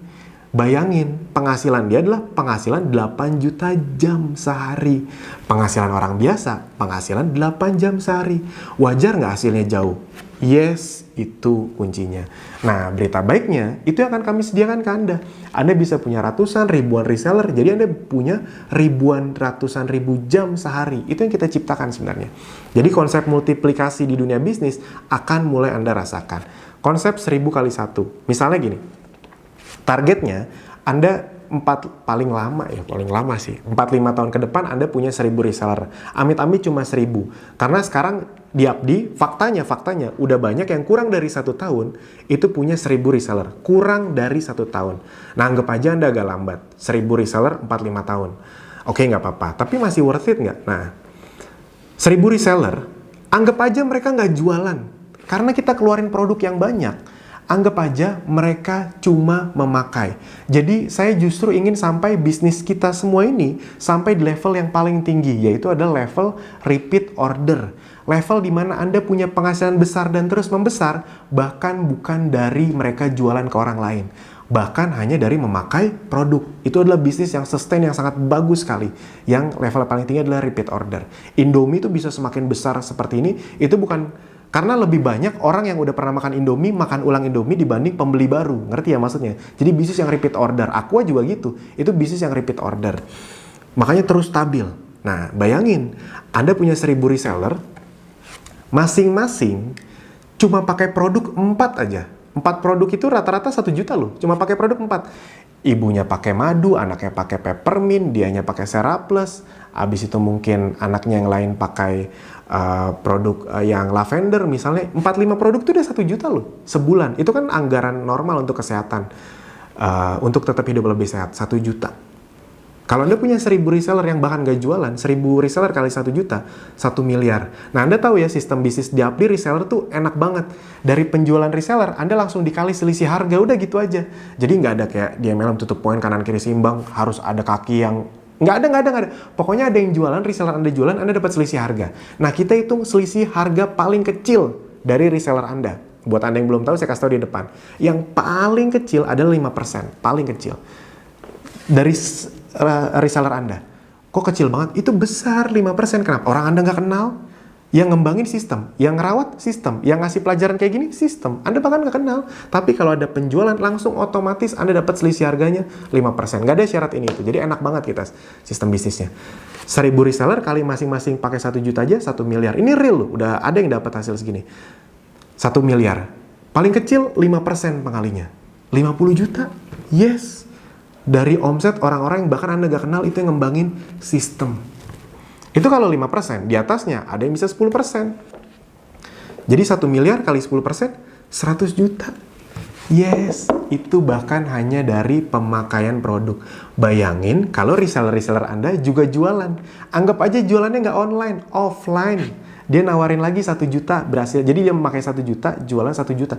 [SPEAKER 1] Bayangin, penghasilan dia adalah penghasilan 8 juta jam sehari. Penghasilan orang biasa, penghasilan 8 jam sehari. Wajar nggak hasilnya jauh? Yes, itu kuncinya. Nah, berita baiknya, itu yang akan kami sediakan ke Anda. Anda bisa punya ratusan, ribuan reseller, jadi Anda punya ribuan, ratusan ribu jam sehari. Itu yang kita ciptakan sebenarnya. Jadi konsep multiplikasi di dunia bisnis akan mulai Anda rasakan. Konsep 1000 kali 1. Misalnya gini, targetnya Anda paling lama sih 4-5 tahun ke depan Anda punya 1000 reseller. Amit-amit cuma 1000. Karena sekarang di Yapdi faktanya udah banyak yang kurang dari 1 tahun itu punya 1000 reseller. Kurang dari 1 tahun. Nah, anggap aja Anda agak lambat. 1000 reseller 4-5 tahun. Oke, nggak apa-apa. Tapi masih worth it nggak? Nah, 1000 reseller, anggap aja mereka nggak jualan. Karena kita keluarin produk yang banyak. Anggap aja mereka cuma memakai. Jadi saya justru ingin sampai bisnis kita semua ini sampai di level yang paling tinggi, yaitu adalah level repeat order. Level di mana Anda punya penghasilan besar dan terus membesar, bahkan bukan dari mereka jualan ke orang lain. Bahkan hanya dari memakai produk. Itu adalah bisnis yang sustain yang sangat bagus sekali. Yang level paling tinggi adalah repeat order. Indomie itu bisa semakin besar seperti ini, itu bukan karena lebih banyak orang yang udah pernah makan Indomie, makan ulang Indomie dibanding pembeli baru. Ngerti ya maksudnya? Jadi bisnis yang repeat order. Aqua juga gitu. Itu bisnis yang repeat order. Makanya terus stabil. Nah, bayangin. Anda punya 1000 reseller. Masing-masing cuma pakai produk 4 aja. 4 produk itu rata-rata 1 juta loh. Cuma pakai produk 4. Ibunya pakai madu, anaknya pakai peppermint, dianya pakai Seraplus. Abis itu mungkin anaknya yang lain pakai produk yang lavender misalnya. 4-5 produk itu udah 1 juta loh sebulan. Itu kan anggaran normal untuk kesehatan, untuk tetap hidup lebih sehat. 1 juta. Kalau Anda punya 1000 reseller yang bahkan gak jualan, 1000 reseller kali 1 juta, 1 miliar. Nah, Anda tahu ya sistem bisnis di Yapdi reseller tuh enak banget. Dari penjualan reseller, Anda langsung dikali selisih harga, udah gitu aja. Jadi nggak ada kayak di MLM tutup poin kanan kiri seimbang, harus ada kaki yang nggak ada. Pokoknya ada yang jualan, reseller Anda jualan, Anda dapat selisih harga. Nah, kita hitung selisih harga paling kecil dari reseller Anda. Buat Anda yang belum tahu, saya kasih tahu di depan. Yang paling kecil adalah 5%, paling kecil. Dari reseller Anda. Kok kecil banget? Itu besar 5%. Kenapa? Orang Anda nggak kenal. Yang ngembangin sistem, yang ngerawat sistem, yang ngasih pelajaran kayak gini sistem. Anda bahkan nggak kenal. Tapi kalau ada penjualan langsung otomatis Anda dapat selisih harganya 5%. Nggak ada syarat ini itu. Jadi enak banget kita sistem bisnisnya. 1000 reseller kali masing-masing pakai 1 juta aja 1 miliar. Ini real loh. Udah ada yang dapat hasil segini. 1 miliar. Paling kecil 5% pengalinya. 50 juta. Yes. Dari omset orang-orang yang bahkan Anda nggak kenal itu yang ngembangin sistem. Itu kalau 5%, di atasnya ada yang bisa 10%. Jadi 1 miliar kali 10%, 100 juta. Yes, itu bahkan hanya dari pemakaian produk. Bayangin kalau reseller-reseller Anda juga jualan. Anggap aja jualannya nggak online, offline. Dia nawarin lagi 1 juta, berhasil. Jadi dia memakai 1 juta, jualan 1 juta.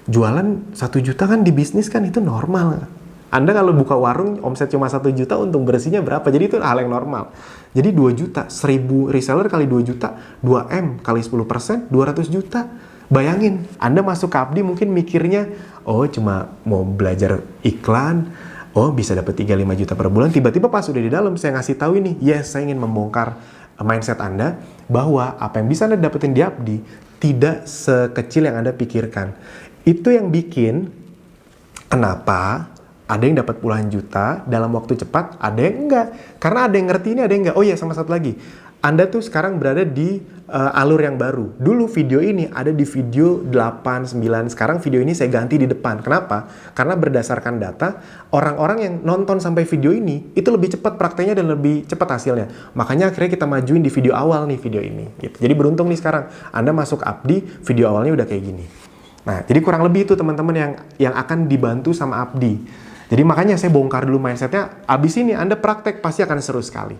[SPEAKER 1] Jualan 1 juta kan di bisnis kan itu normal. Anda kalau buka warung omset cuma 1 juta, untung bersihnya berapa? Jadi itu hal yang normal. Jadi 2 juta, 1000 reseller kali 2 juta, 2M kali 10%, 200 juta. Bayangin, Anda masuk ke Abdi mungkin mikirnya, oh cuma mau belajar iklan, oh bisa dapat 3-5 juta per bulan. Tiba-tiba pas udah di dalam, saya ngasih tahu ini, yes saya ingin membongkar mindset Anda, bahwa apa yang bisa Anda dapetin di Abdi, tidak sekecil yang Anda pikirkan. Itu yang bikin, kenapa ada yang dapat puluhan juta dalam waktu cepat, ada yang enggak. Karena ada yang ngerti ini, ada yang enggak. Oh iya, sama satu lagi. Anda tuh sekarang berada di alur yang baru. Dulu video ini ada di video 8, 9. Sekarang video ini saya ganti di depan. Kenapa? Karena berdasarkan data, orang-orang yang nonton sampai video ini, itu lebih cepat prakteknya dan lebih cepat hasilnya. Makanya akhirnya kita majuin di video awal nih, video ini. Gitu. Jadi beruntung nih sekarang. Anda masuk Abdi, video awalnya udah kayak gini. Nah, jadi kurang lebih itu teman-teman yang akan dibantu sama Abdi. Jadi makanya saya bongkar dulu mindsetnya, abis ini Anda praktek pasti akan seru sekali.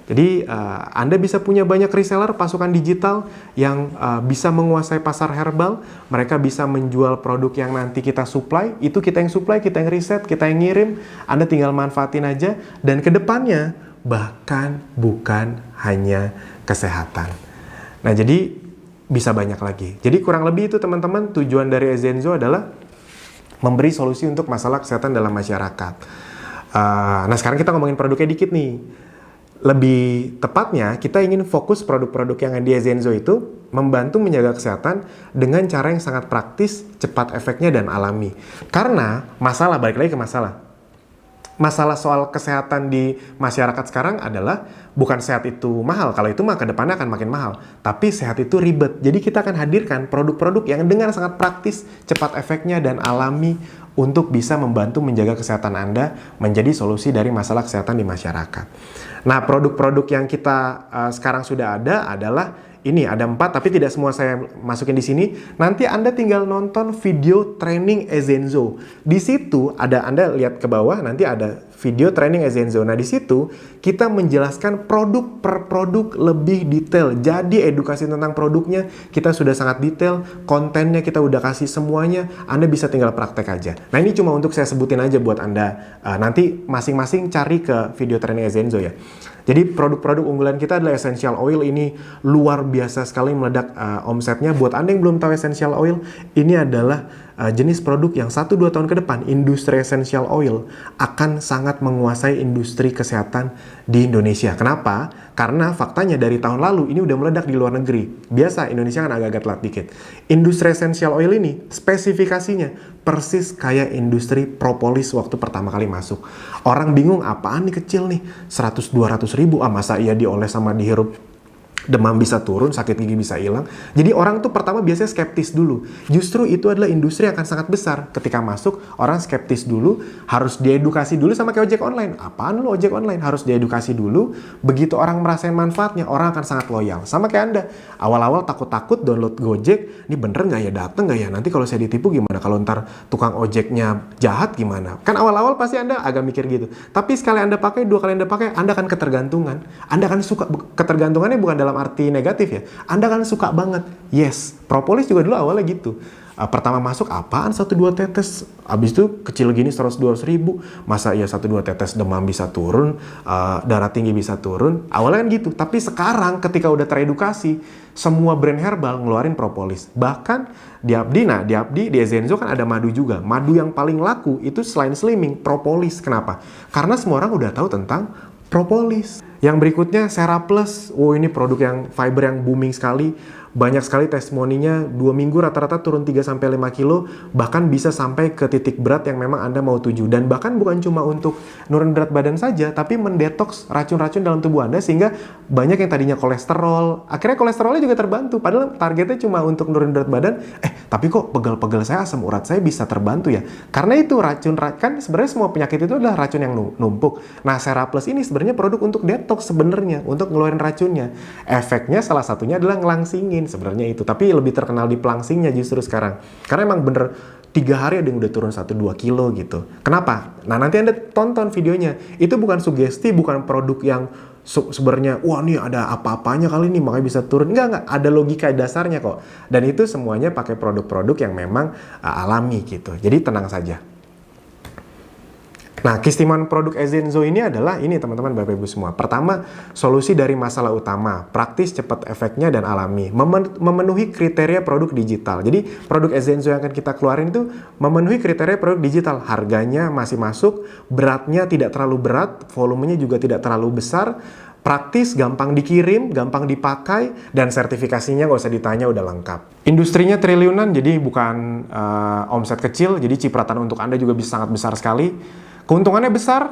[SPEAKER 1] Jadi Anda bisa punya banyak reseller, pasukan digital yang bisa menguasai pasar herbal. Mereka bisa menjual produk yang nanti kita supply, itu kita yang supply, kita yang riset, kita yang ngirim. Anda tinggal manfaatin aja, dan kedepannya bahkan bukan hanya kesehatan. Nah jadi bisa banyak lagi. Jadi kurang lebih itu teman-teman, tujuan dari Ezenzo adalah memberi solusi untuk masalah kesehatan dalam masyarakat. Nah sekarang kita ngomongin produknya dikit nih. Lebih tepatnya kita ingin fokus produk-produk yang di Ezenzo itu membantu menjaga kesehatan dengan cara yang sangat praktis, cepat efeknya dan alami. Karena masalah, balik lagi ke masalah soal kesehatan di masyarakat sekarang adalah bukan sehat itu mahal. Kalau itu mah ke depannya akan makin mahal. Tapi sehat itu ribet. Jadi kita akan hadirkan produk-produk yang dengan sangat praktis, cepat efeknya, dan alami untuk bisa membantu menjaga kesehatan Anda menjadi solusi dari masalah kesehatan di masyarakat. Nah, produk-produk yang kita sekarang sudah ada adalah ini, ada 4, tapi tidak semua saya masukin di sini. Nanti Anda tinggal nonton video training Ezenzo. Di situ ada, Anda lihat ke bawah, nanti ada video training Ezenzo. Nah, di situ kita menjelaskan produk per produk lebih detail. Jadi edukasi tentang produknya kita sudah sangat detail, kontennya kita udah kasih semuanya. Anda bisa tinggal praktek aja. Nah, ini cuma untuk saya sebutin aja buat Anda. Nanti masing-masing cari ke video training Ezenzo ya. Jadi produk-produk unggulan kita adalah essential oil. Ini luar biasa sekali meledak omsetnya. Buat Anda yang belum tahu essential oil, ini adalah jenis produk yang 1-2 tahun ke depan industri essential oil akan sangat menguasai industri kesehatan di Indonesia. Kenapa? Karena faktanya dari tahun lalu ini udah meledak di luar negeri. Biasa Indonesia kan agak-agak telat dikit. Industri essential oil ini spesifikasinya persis kayak industri propolis waktu pertama kali masuk. Orang bingung, apaan nih kecil nih, 100-200 ribu, masa iya dioles sama dihirup demam bisa turun, sakit gigi bisa hilang. Jadi orang tuh pertama biasanya skeptis dulu. Justru itu adalah industri yang akan sangat besar. Ketika masuk, orang skeptis dulu, harus diedukasi dulu sama kayak ojek online. Apaan lu ojek online? Harus diedukasi dulu. Begitu orang merasain manfaatnya, orang akan sangat loyal. Sama kayak Anda. Awal-awal takut-takut download Gojek, ini bener nggak ya, dateng nggak ya? Nanti kalau saya ditipu gimana? Kalau ntar tukang ojeknya jahat gimana? Kan awal-awal pasti Anda agak mikir gitu. Tapi sekali Anda pakai, 2 kali Anda pakai, Anda akan ketergantungan. Anda akan suka. Ketergantungannya bukan dalam arti negatif ya. Anda kan suka banget. Yes, propolis juga dulu awalnya gitu. Pertama masuk apaan 1-2 tetes, abis itu kecil gini 100-200 ribu. Masa ya 1-2 tetes demam bisa turun, darah tinggi bisa turun. Awalnya kan gitu. Tapi sekarang ketika udah teredukasi, semua brand herbal ngeluarin propolis. Bahkan di Abdi, di Ezenzo kan ada madu juga. Madu yang paling laku itu selain slimming, propolis. Kenapa? Karena semua orang udah tahu tentang propolis. Yang berikutnya Seraplus. Ini produk yang fiber yang booming sekali. Banyak sekali testimoninya, 2 minggu rata-rata turun 3-5 kilo, bahkan bisa sampai ke titik berat yang memang Anda mau tuju. Dan bahkan bukan cuma untuk nurunin berat badan saja, tapi mendetoks racun-racun dalam tubuh Anda, sehingga banyak yang tadinya kolesterol, akhirnya kolesterolnya juga terbantu. Padahal targetnya cuma untuk nurunin berat badan, tapi kok pegel-pegel saya, asam urat saya bisa terbantu ya. Karena itu racun, kan sebenarnya semua penyakit itu adalah racun yang numpuk. Nah, Seraplus ini sebenarnya produk untuk detoks sebenarnya, untuk ngeluarin racunnya. Efeknya salah satunya adalah ngelangsingin sebenarnya itu, tapi lebih terkenal di pelangsingnya justru sekarang, karena emang bener 3 hari ada yang udah turun 1-2 kilo gitu. Kenapa? Nah, nanti Anda tonton videonya, itu bukan sugesti, bukan produk yang sebenarnya wah nih ada apa-apanya kali ini makanya bisa turun, enggak, ada logika dasarnya kok, dan itu semuanya pakai produk-produk yang memang alami gitu, jadi tenang saja. Nah, keistimewaan produk Ezenzo ini adalah ini teman-teman, Bapak Ibu semua. Pertama, solusi dari masalah utama, praktis, cepat efeknya, dan alami. Memenuhi kriteria produk digital. Jadi, produk Ezenzo yang akan kita keluarin itu memenuhi kriteria produk digital. Harganya masih masuk, beratnya tidak terlalu berat, volumenya juga tidak terlalu besar, praktis, gampang dikirim, gampang dipakai, dan sertifikasinya nggak usah ditanya, udah lengkap. Industrinya triliunan, jadi bukan omset kecil, jadi cipratan untuk Anda juga bisa sangat besar sekali. Keuntungannya besar,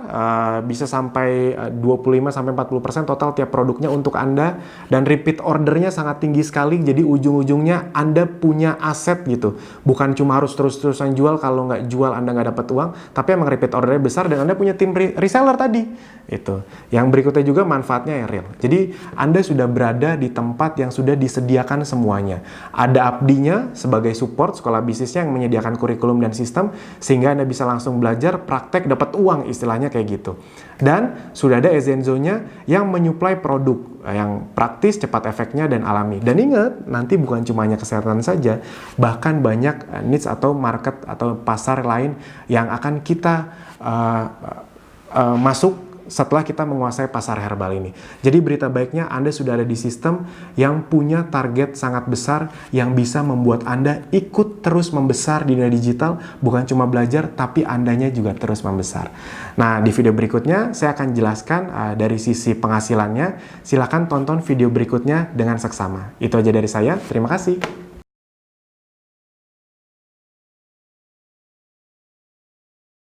[SPEAKER 1] bisa sampai 25-40% total tiap produknya untuk Anda, dan repeat ordernya sangat tinggi sekali, jadi ujung-ujungnya Anda punya aset gitu. Bukan cuma harus terus-terusan jual, kalau nggak jual Anda nggak dapat uang, tapi emang repeat ordernya besar dan Anda punya tim reseller tadi. Itu. Yang berikutnya juga manfaatnya yang real. Jadi Anda sudah berada di tempat yang sudah disediakan semuanya. Ada abdinya sebagai support sekolah bisnisnya yang menyediakan kurikulum dan sistem, sehingga Anda bisa langsung belajar, praktek, dapat uang, istilahnya kayak gitu. Dan sudah ada Ezenzo-nya yang menyuplai produk yang praktis, cepat efeknya, dan alami. Dan ingat, nanti bukan cuma hanya kesehatan saja, bahkan banyak niche atau market atau pasar lain yang akan kita masuk setelah kita menguasai pasar herbal ini. Jadi berita baiknya Anda sudah ada di sistem yang punya target sangat besar yang bisa membuat Anda ikut terus membesar di dunia digital, bukan cuma belajar tapi Andanya juga terus membesar. Nah, di video berikutnya saya akan jelaskan dari sisi penghasilannya. Silahkan tonton video berikutnya dengan seksama. Itu aja dari saya. Terima kasih.